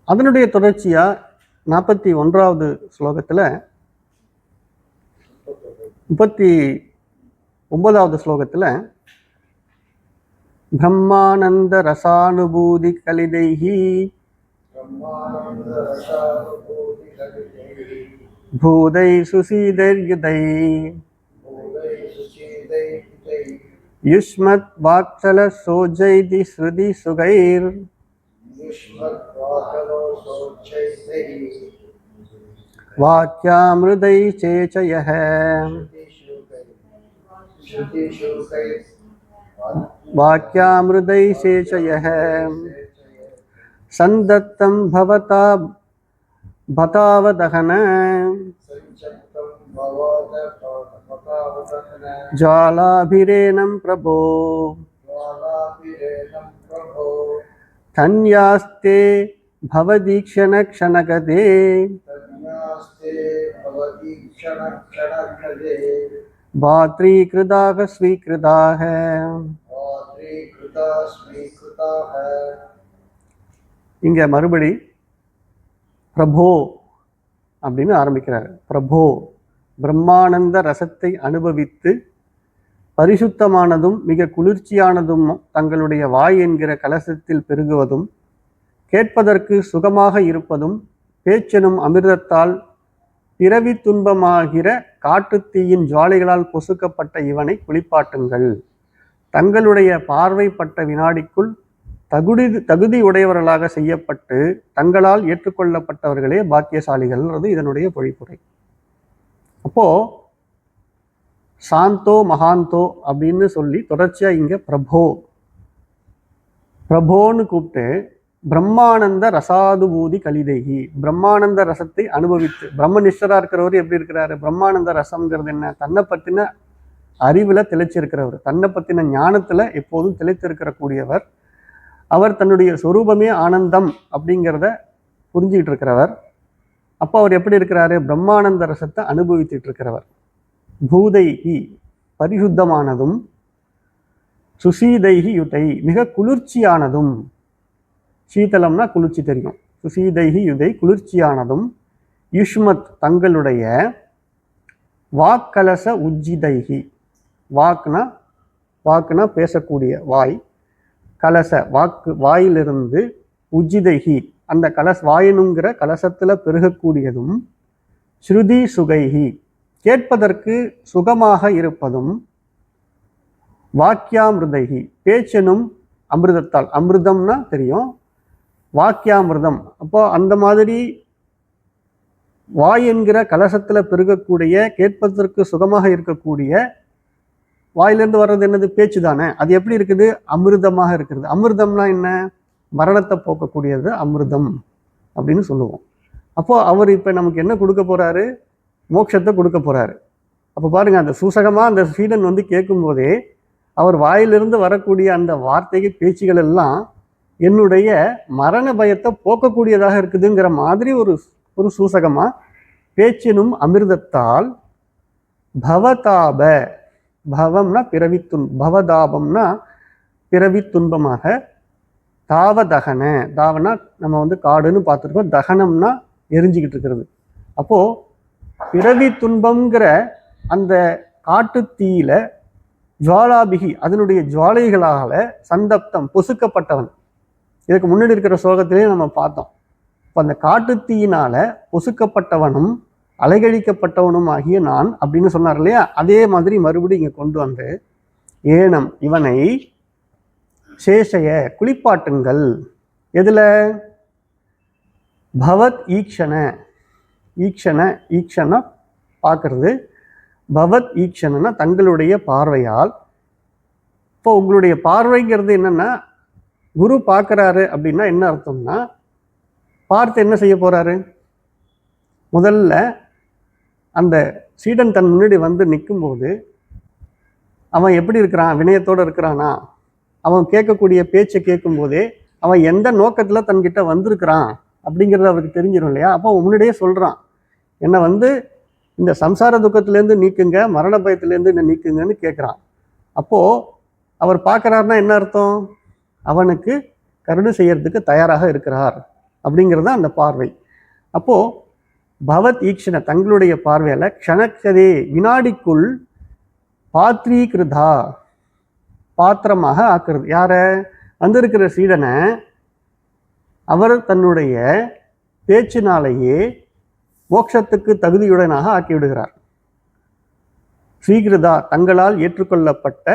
அதனுடைய தொடர்ச்சியா 41வது ஸ்லோகத்தில் 39வது ஸ்லோகத்தில் பிரம்மானந்த ரசானுபூதி கலிதைஹி பூதை சுசீதைர்யுதை யுஷ்மத் வாக்சல சோஜைதி ஸ்ருதி சுகைர் வாக்யாமிருதை சேச்சயஹ வாக்யாமிருதை சேச்சயஹ சந்தத்தம் பவதா பதாவதஹன ஜாலாபிரேனம் பிரபோ தன்யாஸ்தே பவதீக்ஷண க்ஷணகதே பாத்ரீகிருதாக ஸ்வீகிருதாக. இங்க மறுபடி பிரபோ அப்படின்னு ஆரம்பிக்கிறார். பிரபோ பிரம்மானந்த ரசத்தை அனுபவித்து பரிசுத்தமானதும் மிக குளிர்ச்சியானதும் தங்களுடைய வாய் என்கிற கலசத்தில் பெருகுவதும் கேட்பதற்கு சுகமாக இருப்பதும் பேச்செனும் அமிர்தத்தால் பிறவி துன்பமாகிற காட்டுத்தீயின் ஜுவாலைகளால் பொசுக்கப்பட்ட இவனை குளிப்பாட்டுங்கள். தங்களுடைய பார்வைப்பட்ட வினாடிக்குள் தகுதி உடையவர்களாக செய்யப்பட்டு தங்களால் ஏற்றுக்கொள்ளப்பட்டவர்களே பாக்கியசாலிகள்ன்றது இதனுடைய பொழிப்புரை. அப்போ சாந்தோ மகாந்தோ அப்படின்னு சொல்லி தொடர்ச்சியா இங்க பிரபோன்னு கூப்பிட்டு பிரம்மானந்த ரசாதுபூதி கலிதைகி, பிரம்மானந்த ரசத்தை அனுபவித்து. பிரம்மனிஷ்டரா இருக்கிறவர் எப்படி இருக்கிறாரு? பிரம்மானந்த ரசம்ங்கிறது என்ன? தன்னை பத்தின அறிவுல திளைச்சிருக்கிறவர், தன்னை பத்தின ஞானத்துல எப்போதும் திளைத்திருக்கிற கூடியவர். அவர் தன்னுடைய சொரூபமே ஆனந்தம் அப்படிங்கிறத புரிஞ்சுக்கிட்டு இருக்கிறவர். அப்போ அவர் எப்படி இருக்கிறாரு? பிரம்மானந்த ரசத்தை அனுபவித்துட்டு இருக்கிறவர். பூதைகி பரிசுத்தமானதும், சுசீதைகி யுதை மிக குளிர்ச்சியானதும், சீதளம்னா குளிர்ச்சி தெரியும், சுசீதைகி யுதை குளிர்ச்சியானதும், யுஷ்மத் தங்களுடைய வாக்கலச உஜ்ஜிதைகி, வாக்குனா பேசக்கூடிய வாய், கலச வாக்கு வாயிலிருந்து, உஜ்ஜிதைகி அந்த வாயினுங்கிற கலசத்துல பெருகக்கூடியதும், ஸ்ருதி சுகைகி கேட்பதற்கு சுகமாக இருப்பதும், வாக்கியாமிருதைகி பேச்செனும் அமிர்தத்தால், அமிர்தம்னா தெரியும், வாக்கியாமிர்தம். அப்போ அந்த மாதிரி வாய் என்கிற கலசத்துல பெருகக்கூடிய கேட்பதற்கு சுகமாக இருக்கக்கூடிய வாயிலிருந்து வர்றது என்னது? பேச்சு தானே. அது எப்படி இருக்குது? அமிர்தமாக இருக்கிறது. அமிர்தம்னா என்ன? மரணத்தை போக்கக்கூடியது அமிர்தம் அப்படின்னு சொல்லுவோம். அப்போ அவர் இப்ப நமக்கு என்ன கொடுக்க போறாரு? மோட்சத்தை கொடுக்க போறாரு. அப்போ பாருங்க, அந்த சூசகமா அந்த சீடன் வந்து கேட்கும் போதே அவர் வாயிலிருந்து வரக்கூடிய அந்த வார்த்தைகள் பேச்சுகள் எல்லாம் என்னுடைய மரண பயத்தை போக்கக்கூடியதாக இருக்குதுங்கிற மாதிரி ஒரு சூசகமா பேச்சினும் அமிர்தத்தால் பவதாப, பவம்னா பிறவி பவதாபம்னா பிறவி துன்பமாக, தாவதகன, தாவனா நம்ம வந்து காடுன்னு பார்த்துருக்கோம், தகனம்னா எரிஞ்சிக்கிட்டு இருக்கிறது. அப்போ பிறவி துன்பம்ங்கிற அந்த காட்டு தீயில ஜுவாலாபிகி, அதனுடைய ஜுவாலைகளால சந்தப்தம், பொசுக்கப்பட்டவன். இதுக்கு முன்னாடி இருக்கிற ஸ்லோகத்திலே நம்ம பார்த்தோம். இப்போ அந்த காட்டுத்தீயினால பொசுக்கப்பட்டவனும் அலைகழிக்கப்பட்டவனும் ஆகிய நான் அப்படின்னு சொன்னார் இல்லையா? அதே மாதிரி மறுபடியும் இங்க கொண்டு வந்து ஏனம், இவனை சேஷய, குளிப்பாட்டுங்கள். எதுல? பவத் ஈக்ஷண, ஈக்ஷண பார்க்கறது, பவத் ஈக்ஷணனா தங்களுடைய பார்வையால். இப்போ உங்களுடைய பார்வைங்கிறது என்னன்னா, குரு பார்க்கறாரு அப்படின்னா என்ன அர்த்தம்னா, பார்த்து என்ன செய்ய போறாரு? முதல்ல அந்த சீடன் தன் முன்னாடி வந்து நிற்கும்போது அவன் எப்படி இருக்கிறான்? வினயத்தோடு இருக்கிறானா? அவன் கேட்கக்கூடிய பேச்சை கேட்கும் போதே அவன் எந்த நோக்கத்துல தன்கிட்ட வந்திருக்கிறான் அப்படிங்கிறது அவருக்கு தெரிஞ்சிடும் இல்லையா? அப்போ முன்னாடியே சொல்றான், என்னை வந்து இந்த சம்சார துக்கத்திலேருந்து நீக்குங்க, மரண பயத்திலேருந்து என்ன நீக்குங்கன்னு கேட்குறான். அப்போ அவர் பார்க்கறாருன்னா என்ன அர்த்தம்? அவனுக்கு கருணை செய்யறதுக்கு தயாராக இருக்கிறார் அப்படிங்கிறது அந்த பார்வை. அப்போ பவத் ஈக்ஷண, தங்களுடைய பார்வையில க்ஷணக்கதே, வினாடிக்குள் பாத்ரீகிருதா, பாத்திரமாக ஆக்குறது. யார? வந்திருக்கிற சீடனை அவர் தன்னுடைய பேச்சினாலேயே மோட்சத்துக்கு தகுதியுடனாக ஆக்கிவிடுகிறார். ஸ்ரீகிருதா, தங்களால் ஏற்றுக்கொள்ளப்பட்ட,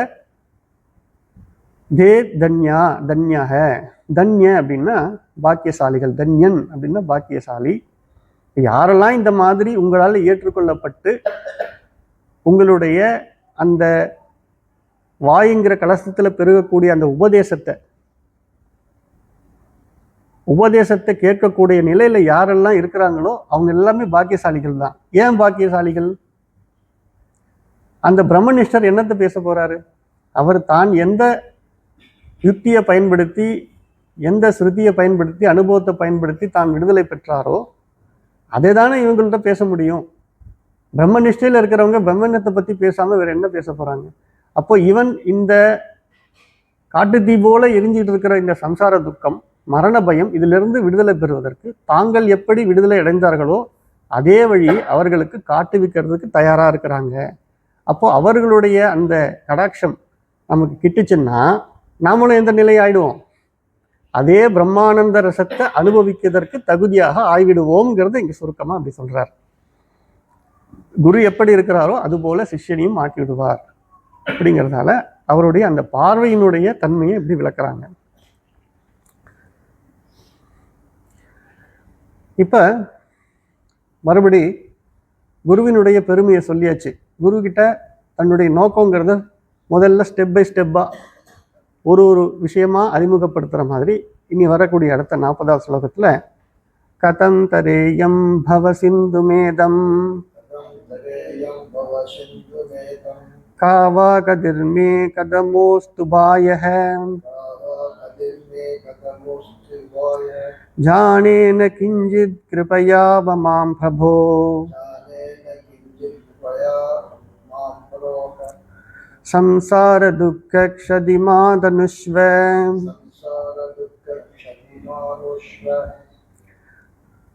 தே தன்யா, தன்யாக, தன்ய அப்படின்னா பாக்கியசாலிகள், தன்யன் அப்படின்னா பாக்கியசாலி. யாரெல்லாம் இந்த மாதிரி உங்களால் ஏற்றுக்கொள்ளப்பட்டு உங்களுடைய அந்த வாயுங்கிற கலசத்துல பெருகக்கூடிய அந்த உபதேசத்தை கேட்கக்கூடிய நிலையில யாரெல்லாம் இருக்கிறாங்களோ அவங்க எல்லாமே பாக்கியசாலிகள் தான். ஏன் பாக்கியசாலிகள்? அந்த பிரம்மனிஷ்டர் என்னத்தை பேச போறாரு? அவர் தான் எந்த யுக்தியை பயன்படுத்தி, எந்த ஸ்ருதியை பயன்படுத்தி, அனுபவத்தை பயன்படுத்தி தான் விடுதலை பெற்றாரோ அதே தானே இவங்கள்ட்ட பேச முடியும். பிரம்மனிஷ்டையில் இருக்கிறவங்க பிரம்மணத்தை பத்தி பேசாம வேற என்ன பேச போறாங்க? அப்போ இவன் இந்த காட்டுத்தீ போல எரிஞ்சிட்டு இருக்கிற இந்த சம்சார துக்கம், மரண பயம், இதிலிருந்து விடுதலை பெறுவதற்கு தாங்கள் எப்படி விடுதலை அடைந்தார்களோ அதே வழி அவர்களுக்கு காட்டுவிக்கிறதுக்கு தயாரா இருக்கிறாங்க. அப்போ அவர்களுடைய அந்த கடாட்சம் நமக்கு கிட்டுச்சுன்னா நாமளும் எந்த நிலை ஆயிடுவோம்? அதே பிரம்மானந்த ரசத்தை அனுபவிக்கிறதற்கு தகுதியாக ஆய்விடுவோம்ங்கிறது இங்க சுருக்கமா அப்படி சொல்றார். குரு எப்படி இருக்கிறாரோ அது போல சிஷ்யனையும் ஆக்கி விடுவார் அப்படிங்கிறதால அவருடைய அந்த பார்வையினுடைய தன்மையை இப்படி விளக்குறாங்க. இப்ப மறுபடி குருவினுடைய பெருமையை சொல்லியாச்சு. குரு கிட்ட தன்னுடைய நோக்கங்கிறத முதல்ல ஸ்டெப் பை ஸ்டெப்பா ஒரு விஷயமா அறிமுகப்படுத்துற மாதிரி இனி வரக்கூடிய அடுத்த 40வது ஸ்லோகத்துல கதம் தரேயம் பவ சிந்து மேதம் காவா கதிர்மே கதமோஸ்து பாயஹ ஜானேன கிஞ்சித் கிருபயா மாம் பிரபோ சம்சார துக்க க்ஷதிமாதனுஷ்வ.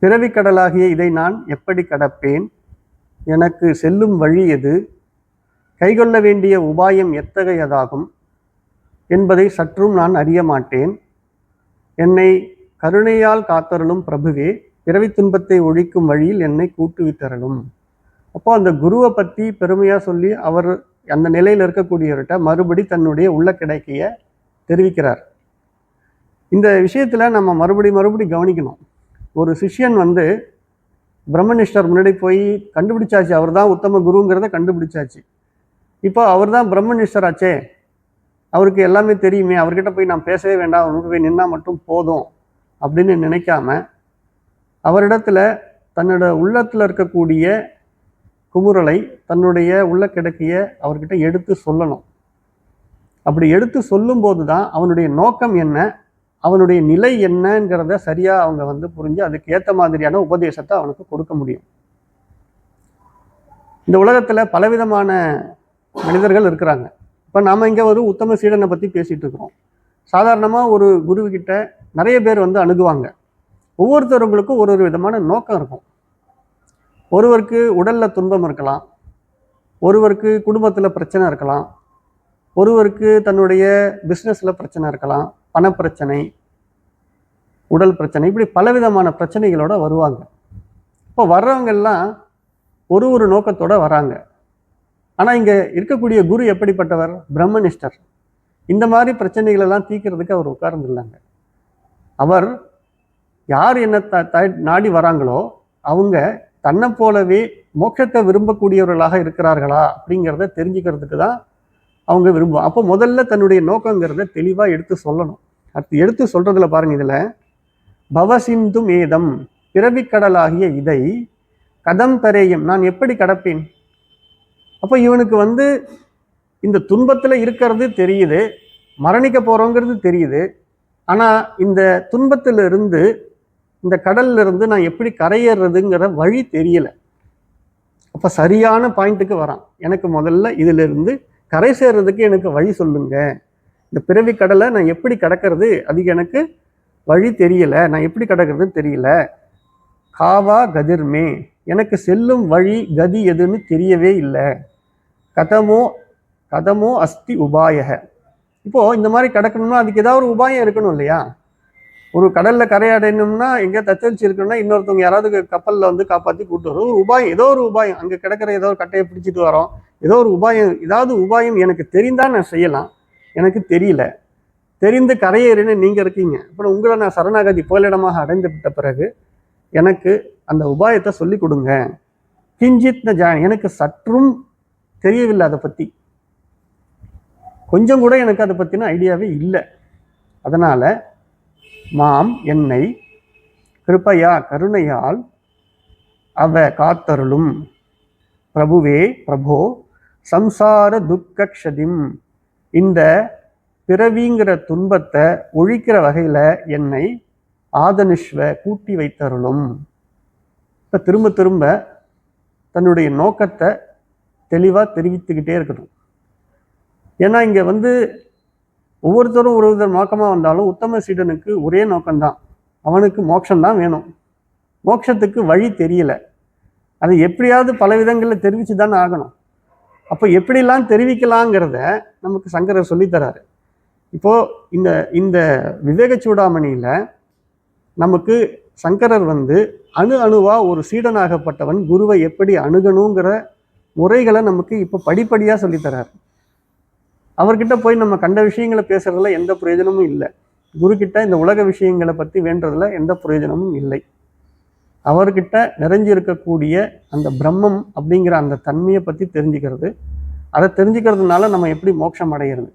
பிறவிக்கடலாகிய இதை நான் எப்படி கடப்பேன்? எனக்கு செல்லும் வழி எது? கைகொள்ள வேண்டிய உபாயம் எத்தகையதாகும் என்பதை சற்றும் நான் அறிய மாட்டேன். என்னை கருணையால் காத்தருளும் பிரபுவே, பிறவி துன்பத்தை ஒழிக்கும் வழியில் என்னை கூட்டுவித்தரலும். அப்போ அந்த குருவை பற்றி பெருமையாக சொல்லி அவர் அந்த நிலையில் இருக்கக்கூடியவர்கிட்ட மறுபடி தன்னுடைய உள்ள கிடைக்கைய தெரிவிக்கிறார். இந்த விஷயத்தில் நம்ம மறுபடி கவனிக்கணும். ஒரு சிஷ்யன் வந்து பிரம்மனிஷ்டர் முன்னாடி போய் கண்டுபிடிச்சாச்சு, அவர் தான் உத்தம குருங்கிறத கண்டுபிடிச்சாச்சு. இப்போ அவர் தான் பிரம்மனிஷ்டராச்சே, அவருக்கு எல்லாமே தெரியுமே, அவர்கிட்ட போய் நான் பேசவே வேண்டாம், அவர்கிட்ட போய் நின்னா மட்டும் போதும் அப்படின்னு நினைக்காம, அவரிடத்துல தன்னோட உள்ளத்தில் இருக்கக்கூடிய குமுறலை, தன்னுடைய உள்ள கிடக்கிய அவர்கிட்ட எடுத்து சொல்லணும். அப்படி எடுத்து சொல்லும்போது தான் அவனுடைய நோக்கம் என்ன, அவனுடைய நிலை என்னங்கிறத சரியாக அவங்க புரிஞ்சு அதுக்கு ஏற்ற மாதிரியான உபதேசத்தை அவனுக்கு கொடுக்க முடியும். இந்த உலகத்தில் பலவிதமான மனிதர்கள் இருக்கிறாங்க. இப்போ நாம் இங்கே ஒரு உத்தம சீடனை பற்றி பேசிகிட்டு இருக்கிறோம். சாதாரணமாக ஒரு குருவிக்கிட்ட நிறைய பேர் அணுகுவாங்க. ஒவ்வொருத்தவங்களுக்கும் ஒரு விதமான நோக்கம் இருக்கும். ஒருவருக்கு உடலில் துன்பம் இருக்கலாம், ஒருவருக்கு குடும்பத்தில் பிரச்சனை இருக்கலாம், ஒருவருக்கு தன்னுடைய பிஸ்னஸில் பிரச்சனை இருக்கலாம், பணப்பிரச்சனை, உடல் பிரச்சனை, இப்படி பலவிதமான பிரச்சனைகளோட வருவாங்க. இப்போ வர்றவங்கெல்லாம் ஒரு நோக்கத்தோடு வராங்க. ஆனால் இங்கே இருக்கக்கூடிய குரு எப்படிப்பட்டவர்? பிரம்மனிஷ்டர். இந்த மாதிரி பிரச்சனைகளெல்லாம் தீர்க்கிறதுக்கு அவர் உட்கார்ந்துருந்தாங்க. அவர் யார் என்ன நாடி வராங்களோ அவங்க தன்னை போலவே மோட்சத்தை விரும்பக்கூடியவர்களாக இருக்கிறார்களா அப்படிங்கிறத தெரிஞ்சுக்கிறதுக்கு தான் அவங்க விரும்புவோம். அப்போ முதல்ல தன்னுடைய நோக்கங்கிறத தெளிவாக எடுத்து சொல்லணும். அடுத்து எடுத்து சொல்கிறதுல பாருங்கள், இதில் பவசிந்து மேதம், பிறவிக்கடலாகிய இதை கதம் தரேயும், நான் எப்படி கடப்பேன்? அப்போ இவனுக்கு இந்த துன்பத்தில் இருக்கிறது தெரியுது, மரணிக்க போகிறோங்கிறது தெரியுது. ஆனால் இந்த துன்பத்திலிருந்து, இந்த கடல்ல இருந்து நான் எப்படி கரையேறதுங்கிற வழி தெரியலை. அப்போ சரியான பாயிண்ட்டுக்கு வரான். எனக்கு முதல்ல இதிலிருந்து கரை சேர்றதுக்கு எனக்கு வழி சொல்லுங்க. இந்த பிறவி கடலை நான் எப்படி கடக்கிறது, அதுக்கு எனக்கு வழி தெரியலை, நான் எப்படி கடக்கிறதுன்னு தெரியல. காவா கதிர்மே, எனக்கு செல்லும் வழி கதி எதுன்னு தெரியவே இல்லை. கதமோ அஸ்தி உபாயக. இப்போது இந்த மாதிரி கடக்கணும்னா அதுக்கு ஏதாவது ஒரு உபாயம் இருக்கணும் இல்லையா? ஒரு கடலில் கரையடையணும்னா, எங்கே தத்தளிச்சு இருக்கணும்னா, இன்னொருத்தவங்க யாராவது கப்பலில் காப்பாற்றி கூப்பிட்டு வரும். ஒரு உபாயம், ஏதோ ஒரு உபாயம், அங்கே கிடக்கிற ஏதோ ஒரு கட்டையை பிடிச்சிட்டு வரோம், ஏதோ ஒரு உபாயம், ஏதாவது உபாயம் எனக்கு தெரிந்தால் நான் செய்யலாம். எனக்கு தெரியல. தெரிந்து கரையேறின்னு நீங்கள் இருக்கீங்க. அப்புறம் உங்களை நான் சரணாகதி புகலிடமாக அடைந்து விட்ட பிறகு எனக்கு அந்த உபாயத்தை சொல்லி கொடுங்க. கிஞ்சித் எனக்கு சற்றும் தெரியவில்லை, அதை பற்றி கொஞ்சம் கூட எனக்கு அதை பற்றின ஐடியாவே இல்லை. அதனால் மாம், என்னை கிருபையா கருணையால் அவ காத்தருளும். பிரபுவே பிரபோ சம்சார துக்கக்ஷதிம், இந்த பிறவிங்கிற துன்பத்தை ஒழிக்கிற வகையில் என்னை ஆதனிஷ்வ கூட்டி வைத்தருளும். இப்போ திரும்ப திரும்ப தன்னுடைய நோக்கத்தை தெளிவாக தெரிவித்துக்கிட்டே இருக்கணும். ஏன்னா இங்கே ஒவ்வொருத்தரும் ஒரு வித நோக்கமாக வந்தாலும் உத்தம சீடனுக்கு ஒரே நோக்கம்தான், அவனுக்கு மோட்சம்தான் வேணும். மோட்சத்துக்கு வழி தெரியல, அதை எப்படியாவது பல விதங்களில் தெரிவித்து தானே ஆகணும். அப்போ எப்படிலாம் தெரிவிக்கலாங்கிறத நமக்கு சங்கரர் சொல்லித்தராரு. இப்போது இந்த விவேக சூடாமணியில் நமக்கு சங்கரர் அணுவாக ஒரு சீடனாகப்பட்டவன் குருவை எப்படி அணுகணுங்கிற முறைகளை நமக்கு இப்போ படிப்படியாக சொல்லித்தராரு. அவர்கிட்ட போய் நம்ம கண்ட விஷயங்களை பேசுறதுல எந்த பிரயோஜனமும் இல்லை. குருக்கிட்ட இந்த உலக விஷயங்களை பற்றி வேண்டதில் எந்த பிரயோஜனமும் இல்லை. அவர்கிட்ட நிறைஞ்சிருக்கக்கூடிய அந்த பிரம்மம் அப்படிங்கிற அந்த தன்மையை பற்றி தெரிஞ்சுக்கிறது, அதை தெரிஞ்சுக்கிறதுனால நம்ம எப்படி மோட்சம் அடைகிறது,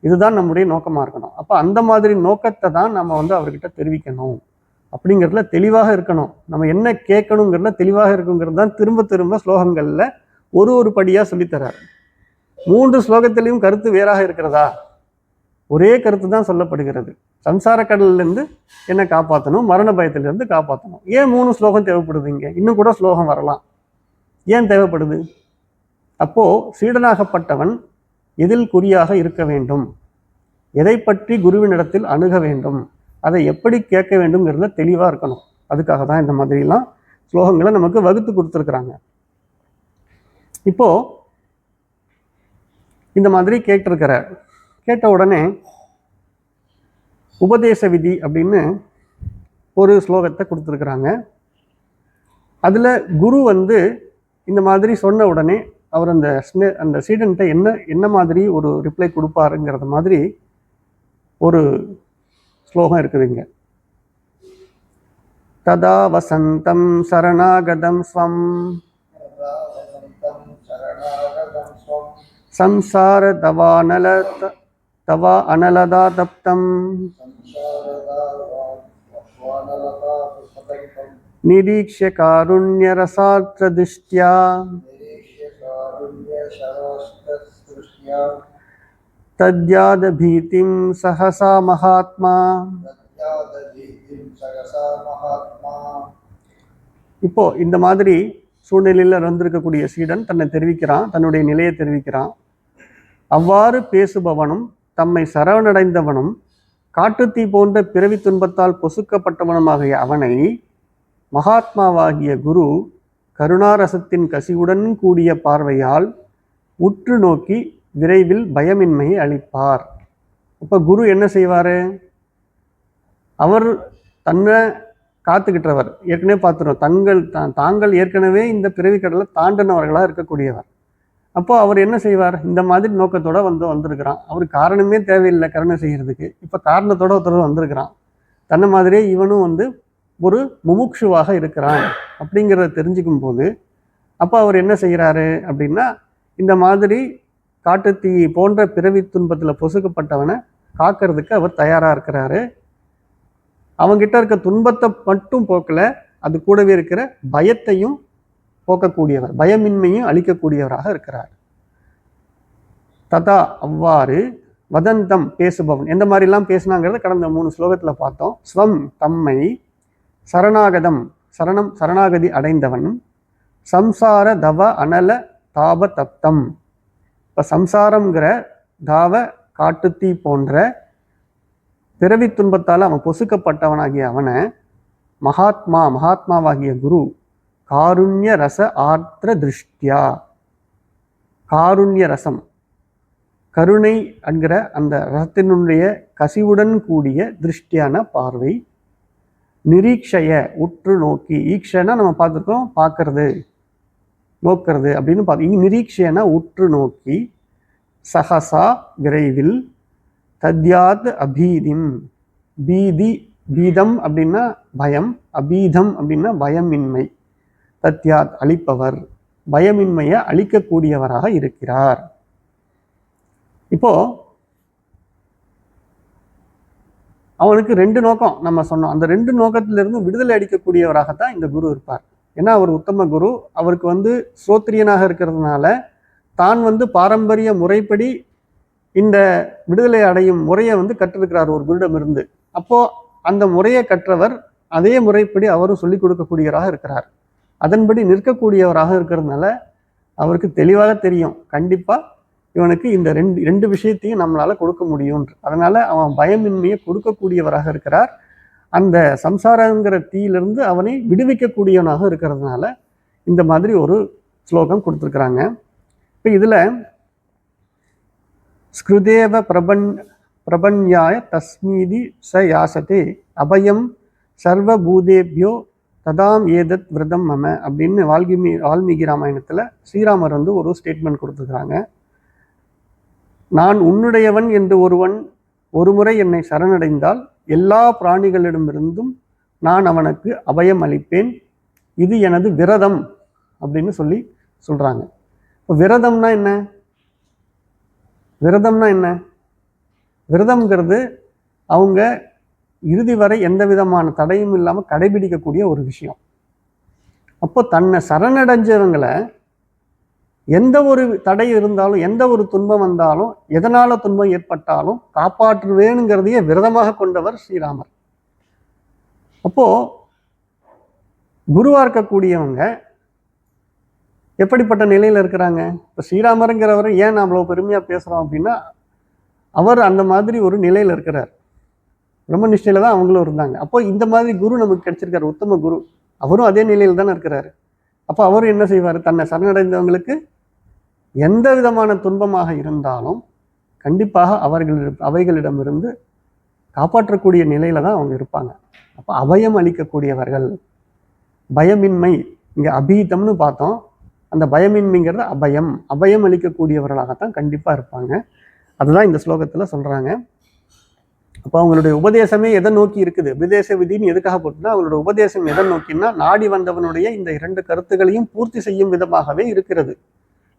இதுதான் நம்முடைய நோக்கமாக இருக்கணும். அப்போ அந்த மாதிரி நோக்கத்தை தான் நம்ம அவர்கிட்ட தெரிவிக்கணும், அப்படிங்கிறதுல தெளிவாக இருக்கணும். நம்ம என்ன கேட்கணுங்கிறதுல தெளிவாக இருக்குங்கிறது தான் திரும்ப திரும்ப ஸ்லோகங்களில் ஒரு படியாக சொல்லித்தராரு. 3 ஸ்லோகத்திலையும் கருத்து வேறாக இருக்கிறதா? ஒரே கருத்து தான் சொல்லப்படுகிறது. சம்சார கடலிலிருந்து என்ன காப்பாற்றணும், மரண பயத்திலிருந்து காப்பாற்றணும். ஏன் 3 ஸ்லோகம் தேவைப்படுது? இங்கே இன்னும் கூட ஸ்லோகம் வரலாம். ஏன் தேவைப்படுது? அப்போது சீடனாகப்பட்டவன் எதில் குறியாக இருக்க வேண்டும், எதை பற்றி குருவினிடத்தில் அணுக வேண்டும், அதை எப்படி கேட்க வேண்டும்ங்கிறதுல தெளிவாக இருக்கணும். அதுக்காக தான் இந்த மாதிரிலாம் ஸ்லோகங்களை நமக்கு வகுத்து கொடுத்துருக்குறாங்க. இப்போது இந்த மாதிரி கேட்ட உடனே உபதேச விதி அப்படின்னு ஒரு ஸ்லோகத்தை கொடுத்துருக்குறாங்க. அதில் குரு இந்த மாதிரி சொன்ன உடனே அவர் அந்த ஸ்டூடெண்ட்டை என்ன மாதிரி ஒரு ரிப்ளை கொடுப்பாருங்கிறத மாதிரி ஒரு ஸ்லோகம் இருக்குதுங்க. ததா வசந்தம் சரணாகதம் ஸ்வம் சம்சார தவா அனலதா தப்தம் நிரீக்ஷ்ய காருண்ய ரசாத்ர திருஷ்ட்யா தத்யாத பீதிம் சஹசா மகாத்மா. இப்போ இந்த மாதிரி சூழ்நிலையில் வந்திருக்கக்கூடிய சீடன் தன்னை தெரிவிக்கிறான், தன்னுடைய நிலையை தெரிவிக்கிறான். அவ்வாறு பேசுபவனும் தம்மை சரணடைந்தவனும் காட்டுத்தீ போன்ற பிறவி துன்பத்தால் பொசுக்கப்பட்டவனுமாகிய அவனை மகாத்மாவாகிய குரு கருணாரசத்தின் கசிவுடன் கூடிய பார்வையால் உற்று நோக்கி விரைவில் பயமின்மையை அளிப்பார். இப்போ குரு என்ன செய்வார்? அவர் தன்னை காத்துக்கிட்டவர். ஏற்கனவே பார்த்துரும், தாங்கள் ஏற்கனவே இந்த பிறவி கடலை தாண்டினவர்களாக இருக்கக்கூடியவர். அப்போ அவர் என்ன செய்வார்? இந்த மாதிரி நோக்கத்தோட வந்திருக்கிறான். அவர் காரணமே தேவையில்லை கருணை செய்கிறதுக்கு. இப்போ காரணத்தோட ஒருத்தர் வந்திருக்கிறான். தன்னை மாதிரியே இவனும் ஒரு முமுட்சுவாக இருக்கிறான் அப்படிங்கிறத தெரிஞ்சுக்கும் போது அப்போ அவர் என்ன செய்கிறாரு அப்படின்னா, இந்த மாதிரி காட்டுத்தீ போன்ற பிறவி துன்பத்தில் பொசுக்கப்பட்டவனை காக்கிறதுக்கு அவர் தயாராக இருக்கிறாரு. அவங்கிட்ட இருக்க துன்பத்தை மட்டும் போக்கல, அது கூடவே இருக்கிற பயத்தையும் போக்கக்கூடியவர், பயமின்மையும் அளிக்கக்கூடியவராக இருக்கிறார். ததா அவ்வாறு வதந்தம் பேசுபவன் எந்த மாதிரிலாம் பேசினாங்கிறத கடந்த 3 ஸ்லோகத்தில் பார்த்தோம். ஸ்வம் தம்மை சரணாகதி அடைந்தவன் சம்சார தவ அனல தாப தப்தம். இப்போ சம்சாரம்ங்கிற தாவ காட்டுத்தீ போன்ற பிறவி துன்பத்தால் அவன் பொசுக்கப்பட்டவனாகிய அவனை மகாத்மாவாகிய குரு காருண்ய ரச ஆர்த்திர திருஷ்டியா, காருண்ய ரசம் கருணை என்கிற அந்த ரசத்தினுடைய கசிவுடன் கூடிய திருஷ்டியான பார்வை, நிரீக்ஷய உற்று நோக்கி, ஈக்ஷனா நம்ம பார்த்துருக்கோம் பார்க்கறது நோக்கிறது அப்படின்னு பார்த்து, நிரீக்ஷனா உற்று நோக்கி, சஹசா விரைவில், தத்யாத் அபீதிம் பீதம் அப்படின்னா பயம், அபீதம் அப்படின்னா பயமின்மை, தத்யாத் அளிப்பவர், பயமின்மையை அளிக்கக்கூடியவராக இருக்கிறார். இப்போ அவனுக்கு 2 நோக்கம் நம்ம சொன்னோம். அந்த 2 நோக்கத்திலிருந்து விடுதலை அளிக்கக்கூடியவராகத்தான் இந்த குரு இருப்பார். ஏன்னா அவர் உத்தம குரு. அவருக்கு ஸ்ரோத்ரியனாக இருக்கிறதுனால தான் பாரம்பரிய முறைப்படி இந்த விடுதலை அடையும் முறையை கற்றிருக்கிறார் ஒரு குருடமிருந்து. அப்போ அந்த முறையை கற்றவர் அதே முறைப்படி அவரும் சொல்லிக் கொடுக்கக்கூடியவராக இருக்கிறார். அதன்படி நிற்கக்கூடியவராக இருக்கிறதுனால அவருக்கு தெளிவாக தெரியும், கண்டிப்பா இவனுக்கு இந்த ரெண்டு விஷயத்தையும் நம்மளால கொடுக்க முடியும். அதனால அவன் பயமின்மையை கொடுக்கக்கூடியவராக இருக்கிறார். அந்த சம்சாரங்கிற தீயிலிருந்து அவனை விடுவிக்கக்கூடியவனாக இருக்கிறதுனால இந்த மாதிரி ஒரு ஸ்லோகம் கொடுத்துருக்குறாங்க. இப்போ இதில் ஸ்கிருதேவ பிரபன்யாய தஸ்மீதி ச யாசதே அபயம் சர்வபூதேபியோ ததாம் ஏதத் விரதம் மம அப்படின்னு வால்மீகி ராமாயணத்தில் ஸ்ரீராமர் ஒரு ஸ்டேட்மெண்ட் கொடுத்துருக்குறாங்க. நான் உன்னுடையவன் என்று ஒருமுறை என்னை சரணடைந்தால் எல்லா பிராணிகளிடமிருந்தும் நான் அவனுக்கு அபயம் அளிப்பேன். இது எனது விரதம் அப்படின்னு சொல்றாங்க. இப்போ விரதம்னா என்ன? விரதம்ங்கிறது அவங்க இறுதி வரை எந்த விதமான தடையும் இல்லாமல் கடைபிடிக்கக்கூடிய ஒரு விஷயம். அப்போ தன்னை சரணடைஞ்சவங்களை எந்த ஒரு தடை இருந்தாலும், எந்த ஒரு துன்பம் வந்தாலும், எதனால துன்பம் ஏற்பட்டாலும் காப்பாற்றுவேனுங்கிறதையே விரதமாக கொண்டவர் ஸ்ரீராமர். அப்போ குருவா இருக்கக்கூடியவங்க எப்படிப்பட்ட நிலையில இருக்கிறாங்க? இப்போ ஸ்ரீராமருங்கிறவர் ஏன் அவ்வளோ பெருமையா பேசுறோம் அப்படின்னா, அவர் அந்த மாதிரி ஒரு நிலையில இருக்கிறார். பிரம்மனிஷ்டையில தான் அவங்களும் இருந்தாங்க. அப்போ இந்த மாதிரி குரு நமக்கு கிடைச்சிருக்காரு, உத்தம குரு. அவரும் அதே நிலையில் தானே இருக்கிறாரு. அப்போ அவரும் என்ன செய்வார்? தன்னை சரணடைந்தவங்களுக்கு எந்த விதமான துன்பமாக இருந்தாலும் கண்டிப்பாக அவைகளிடமிருந்து காப்பாற்றக்கூடிய நிலையில தான் அவங்க இருப்பாங்க. அப்போ அபயம் அளிக்கக்கூடியவர்கள், பயமின்மை, இங்கே அபீதம்னு பார்த்தோம். அந்த பயமின்மைங்கிறது அபயம் அளிக்கக்கூடியவர்களாகத்தான் கண்டிப்பாக இருப்பாங்க. அதுதான் இந்த ஸ்லோகத்தில் சொல்கிறாங்க. அப்போ அவங்களுடைய உபதேசமே எதை நோக்கி இருக்குது? உபதேச விதின்னு எதுக்காக போட்டுன்னா, அவங்களோட உபதேசம் எதை நோக்கின்னா நாடி வந்தவனுடைய இந்த 2 கருத்துக்களையும் பூர்த்தி செய்யும் விதமாகவே இருக்கிறது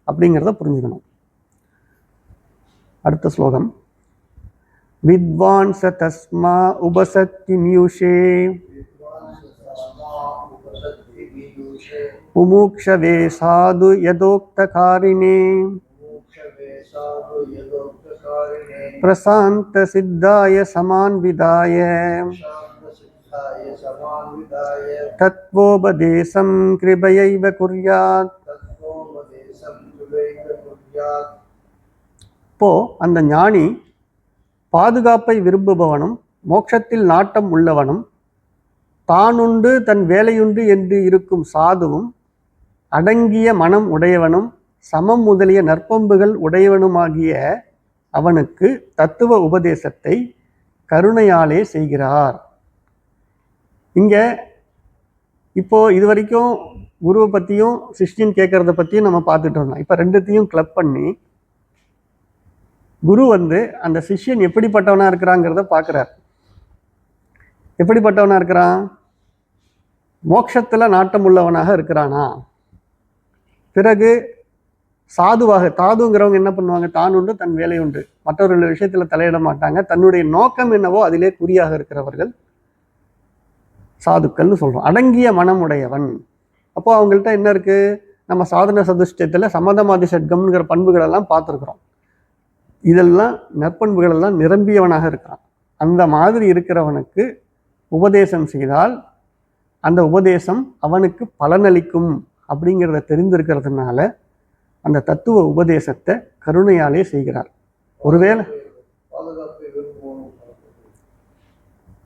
அப்படிங்கிறத புரிஞ்சுக்கணும். அடுத்த ஸ்லோகம். வித்வான் ச தஸ்மா உபசத்தி மியூஷே முமுக்ஷவே சாது யதோக்தகாரிணே பிரசாந்த சித்தாய சமான்விதாய தத்வோபதேசம் கிருபையைவ குர்யாத். இப்போ அந்த ஞானி பாதுகாப்பை விரும்புபவனும் மோட்சத்தில் நாட்டம் உள்ளவனும் தானுண்டு தன் வேலையுண்டு என்று இருக்கும் சாதுவும் அடங்கிய மனம் உடையவனும் சமம் முதலிய நற்பண்புகள் உடையவனுமாகிய அவனுக்கு தத்துவ உபதேசத்தை கருணையாலே செய்கிறார். இங்க இப்போ இது வரைக்கும் குருவை பத்தியும் சிஷ்யன் கேட்கறத பத்தியும் நம்ம பார்த்துட்டு வந்தோம். இப்ப ரெண்டுத்தையும் கிளப் பண்ணி குரு அந்த சிஷ்யன் எப்படிப்பட்டவனா இருக்கிறாங்கிறத பார்க்கிறார். எப்படிப்பட்டவனா இருக்கிறான்? மோட்சத்துல நாட்டம் உள்ளவனாக இருக்கிறானா? பிறகு தாதுங்கிறவங்க என்ன பண்ணுவாங்க? தான் உண்டு தன் வேலை உண்டு, மற்றவர்கள் விஷயத்துல தலையிட மாட்டாங்க. தன்னுடைய நோக்கம் என்னவோ அதிலே குறியாக இருக்கிறவர்கள் சாதுக்கள்னு சொல்றோம். அடங்கிய மனம் உடையவன். அப்போ அவங்கள்ட்ட என்ன இருக்கு? நம்ம சாதன சதுஷ்டயத்துல சமதமாதி ஷட்கம்ங்கிற பண்புகள் எல்லாம் பார்த்துருக்குறோம். இதெல்லாம் நற்பண்புகள் எல்லாம் நிரம்பியவனாக இருக்கிறான். அந்த மாதிரி இருக்கிறவனுக்கு உபதேசம் செய்தால் அந்த உபதேசம் அவனுக்கு பலனளிக்கும் அப்படிங்கிறத தெரிந்திருக்கிறதுனால அந்த தத்துவ உபதேசத்தை கருணையாலே செய்கிறார். ஒருவேளை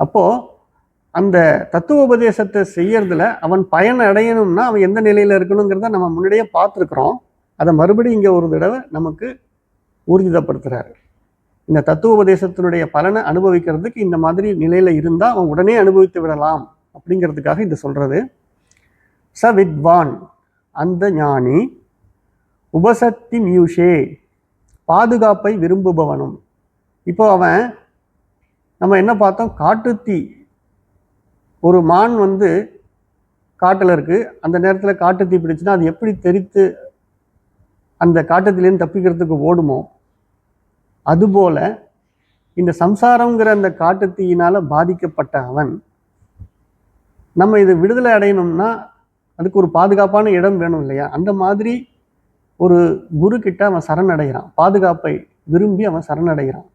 அப்போ அந்த தத்துவ உபதேசத்தை செய்யறதுல அவன் பயன் அடையணும்னா அவன் எந்த நிலையில இருக்கணுங்கிறத நம்ம முன்னாடியே பார்த்துருக்குறோம். அதை மறுபடியும் இங்க ஒரு தடவை நமக்கு ஊர்ஜிதப்படுத்துறாரு. இந்த தத்துவ உபதேசத்தினுடைய பலனை அனுபவிக்கிறதுக்கு இந்த மாதிரி நிலையில இருந்தா அவன் உடனே அனுபவித்து விடலாம் அப்படிங்கிறதுக்காக இது சொல்றது. ச வித்வான் அந்த ஞானி, உபசத்தி மியூஷே பாதுகாப்பை விரும்புபவனும். இப்போ அவன் நம்ம என்ன பார்த்தோம்? காட்டுத்தீ, ஒரு மான் காட்டில் இருக்கு, அந்த நேரத்தில் காட்டுத்தீ பிடிச்சுன்னா அது எப்படி தெரித்து அந்த காட்டுத்தீலேருந்து தப்பிக்கிறதுக்கு ஓடுமோ, அதுபோல இந்த சம்சாரங்கிற அந்த காட்டுத்தீயினால பாதிக்கப்பட்ட அவன் நம்ம இது விடுதலை அடையணும்னா அதுக்கு ஒரு பாதுகாப்பான இடம் வேணும் இல்லையா? அந்த மாதிரி ஒரு குரு கிட்ட அவன் சரணடைகிறான். பாதுகாப்பை விரும்பி அவன் சரணடைகிறான்.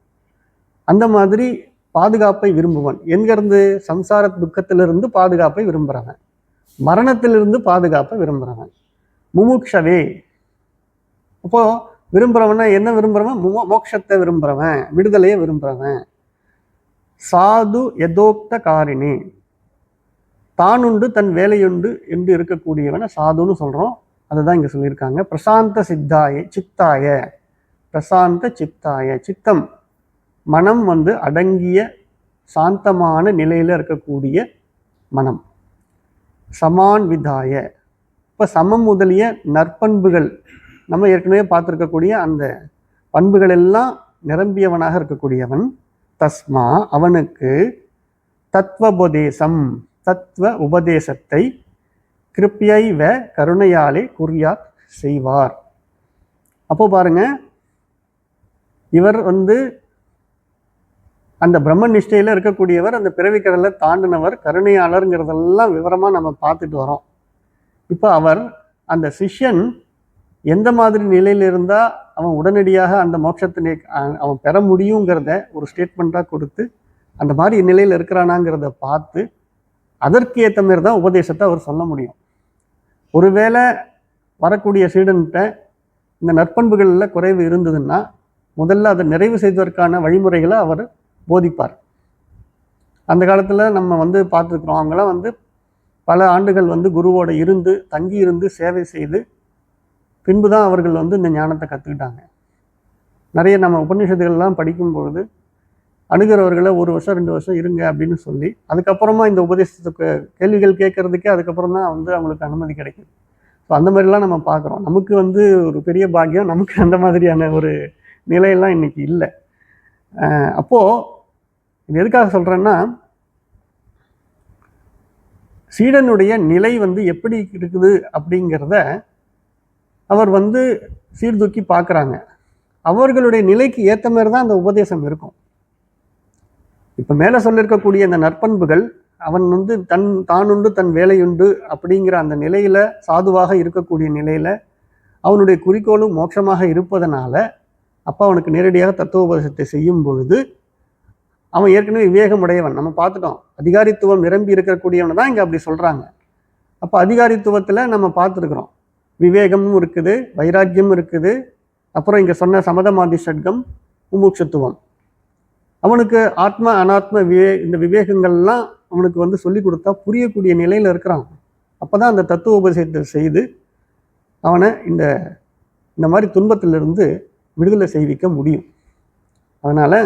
அந்த மாதிரி பாதுகாப்பை விரும்புவன் என்கிறது சம்சார துக்கத்திலிருந்து பாதுகாப்பை விரும்புறவன், மரணத்திலிருந்து பாதுகாப்பை விரும்புறவன். முமுக்ஷவே, அப்போ விரும்புறவன என்ன விரும்புறவன்? மோட்சத்தை விரும்புறவன், விடுதலையை விரும்புறவன். சாது யதோக்த காரிணி, தானுண்டு தன் வேலையுண்டு என்று இருக்கக்கூடியவனை சாதுன்னு சொல்றோம். அதுதான் இங்க சொல்லியிருக்காங்க. பிரசாந்த சித்தாய, பிரசாந்த சித்தாய, சித்தம் மனம் அடங்கிய சாந்தமான நிலையில இருக்கக்கூடிய மனம். சமான் விதாய, இப்ப சமம் முதலிய நற்பண்புகள் நம்ம ஏற்கனவே பார்த்துருக்கக்கூடிய அந்த பண்புகள் எல்லாம் நிரம்பியவனாக இருக்கக்கூடியவன். தஸ்மா அவனுக்கு தத்துவபோதேசம், தத்துவ உபதேசத்தை கிருப்பியைவ கருணையாலே குர்யாத் செய்வார். அப்போ பாருங்க, இவர் அந்த பிரம்ம நிஷ்டையில இருக்கக்கூடியவர், அந்த பிறவி கடலை தாண்டினவர், கருணையாளருங்கிறதெல்லாம் விவரமா நம்ம பார்த்துட்டு வரோம். இப்போ அவர் அந்த சிஷ்யன் எந்த மாதிரி நிலையில இருந்தா அவன் உடனடியாக அந்த மோட்சத்தினை அவன் பெற முடியுங்கிறத ஒரு ஸ்டேட்மெண்ட்டா கொடுத்து அந்த மாதிரி நிலையில இருக்கிறானாங்கிறத பார்த்து அதற்கு ஏற்ற மாதிரி தான் உபதேசத்தை அவர் சொல்ல முடியும். ஒருவேளை வரக்கூடிய சீடன்கிட்ட இந்த நற்பண்புகளில் குறைவு இருந்ததுன்னா முதல்ல அதை நிறைவு செய்வதற்கான வழிமுறைகளை அவர் போதிப்பார். அந்த காலத்தில் நம்ம பார்த்துருக்குறோம், அவங்களாம் பல ஆண்டுகள் குருவோட இருந்து தங்கி இருந்து சேவை செய்து பின்பு தான் அவர்கள் இந்த ஞானத்தை கற்றுக்கிட்டாங்க. நிறைய நம்ம உபநிஷத்துகள்லாம் படிக்கும்பொழுது அணுகிறவர்களை 1 வருஷம் 2 வருஷம் இருங்க அப்படின்னு சொல்லி அதுக்கப்புறமா இந்த உபதேசத்துக்கு கேள்விகள் கேட்கறதுக்கே அதுக்கப்புறம் தான் அவங்களுக்கு அனுமதி கிடைக்குது. ஸோ அந்த மாதிரிலாம் நம்ம பார்க்குறோம். நமக்கு ஒரு பெரிய பாக்கியம், நமக்கு அந்த மாதிரியான ஒரு நிலையெல்லாம் இன்னைக்கு இல்லை. அப்போது இது எதுக்காக சொல்கிறேன்னா, சீடனுடைய நிலை எப்படி இருக்குது அப்படிங்கிறத அவர் சீர்தூக்கி பார்க்குறாங்க. அவர்களுடைய நிலைக்கு ஏற்ற மாதிரி தான் அந்த உபதேசம் இருக்கும். இப்போ மேலே சொல்லியிருக்கக்கூடிய அந்த நற்பண்புகள், அவன் வந்து தானுண்டு தன் வேலையுண்டு அப்படிங்கிற அந்த நிலையில, சாதுவாக இருக்கக்கூடிய நிலையில அவனுடைய குறிக்கோளும் மோட்சமாக இருப்பதனால, அப்போ அவனுக்கு நேரடியாக தத்துவோபதேசத்தை செய்யும் பொழுது அவன் ஏற்கனவே விவேகம் உடையவன். நம்ம பார்த்துட்டோம், அதிகாரித்துவம் நிரம்பி இருக்கக்கூடியவனை தான் இங்கே அப்படி சொல்கிறாங்க. அப்போ அதிகாரித்துவத்தில் நம்ம பார்த்துருக்குறோம், விவேகமும் இருக்குது, வைராக்கியமும் இருக்குது, அப்புறம் இங்கே சொன்ன சமதமாதி ஷட்கம், முமுட்சுத்துவம். அவனுக்கு ஆத்ம அனாத்ம இந்த விவேகங்கள்லாம் அவனுக்கு வந்து சொல்லி கொடுத்தா புரியக்கூடிய நிலையில் இருக்கிறான். அப்போ தான் அந்த தத்துவ உபதேசத்தை செய்து அவனை இந்த மாதிரி துன்பத்திலிருந்து விடுதலை செய்விக்க முடியும். அதனால்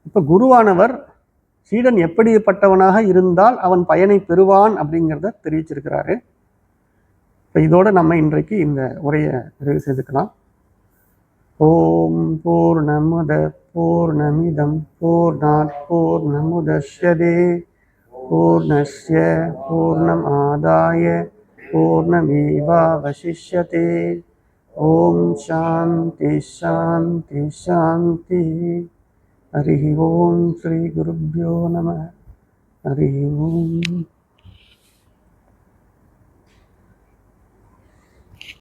இப்போ குருவானவர் சீடன் எப்படிப்பட்டவனாக இருந்தால் அவன் பயனை பெறுவான் அப்படிங்கிறத தெரிவிச்சிருக்கிறாரு. இப்போ இதோடு நம்ம இன்றைக்கு இந்த உரையை நிறைவு செய்துக்கலாம். ஓம் பூர்ணமுத பூர்ணமிதம் பூர்ணாத் பூர்ணமுதச்யதே பூர்ணஸ்ய பூர்ணம் ஆதாய பூர்ணமேவாவசிஷ்யதே. ஓம் சாந்தி சாந்தி சாந்தி. ஹரி ஓம் ஸ்ரீ குருப்யோ நம. ஹரி ஓம்.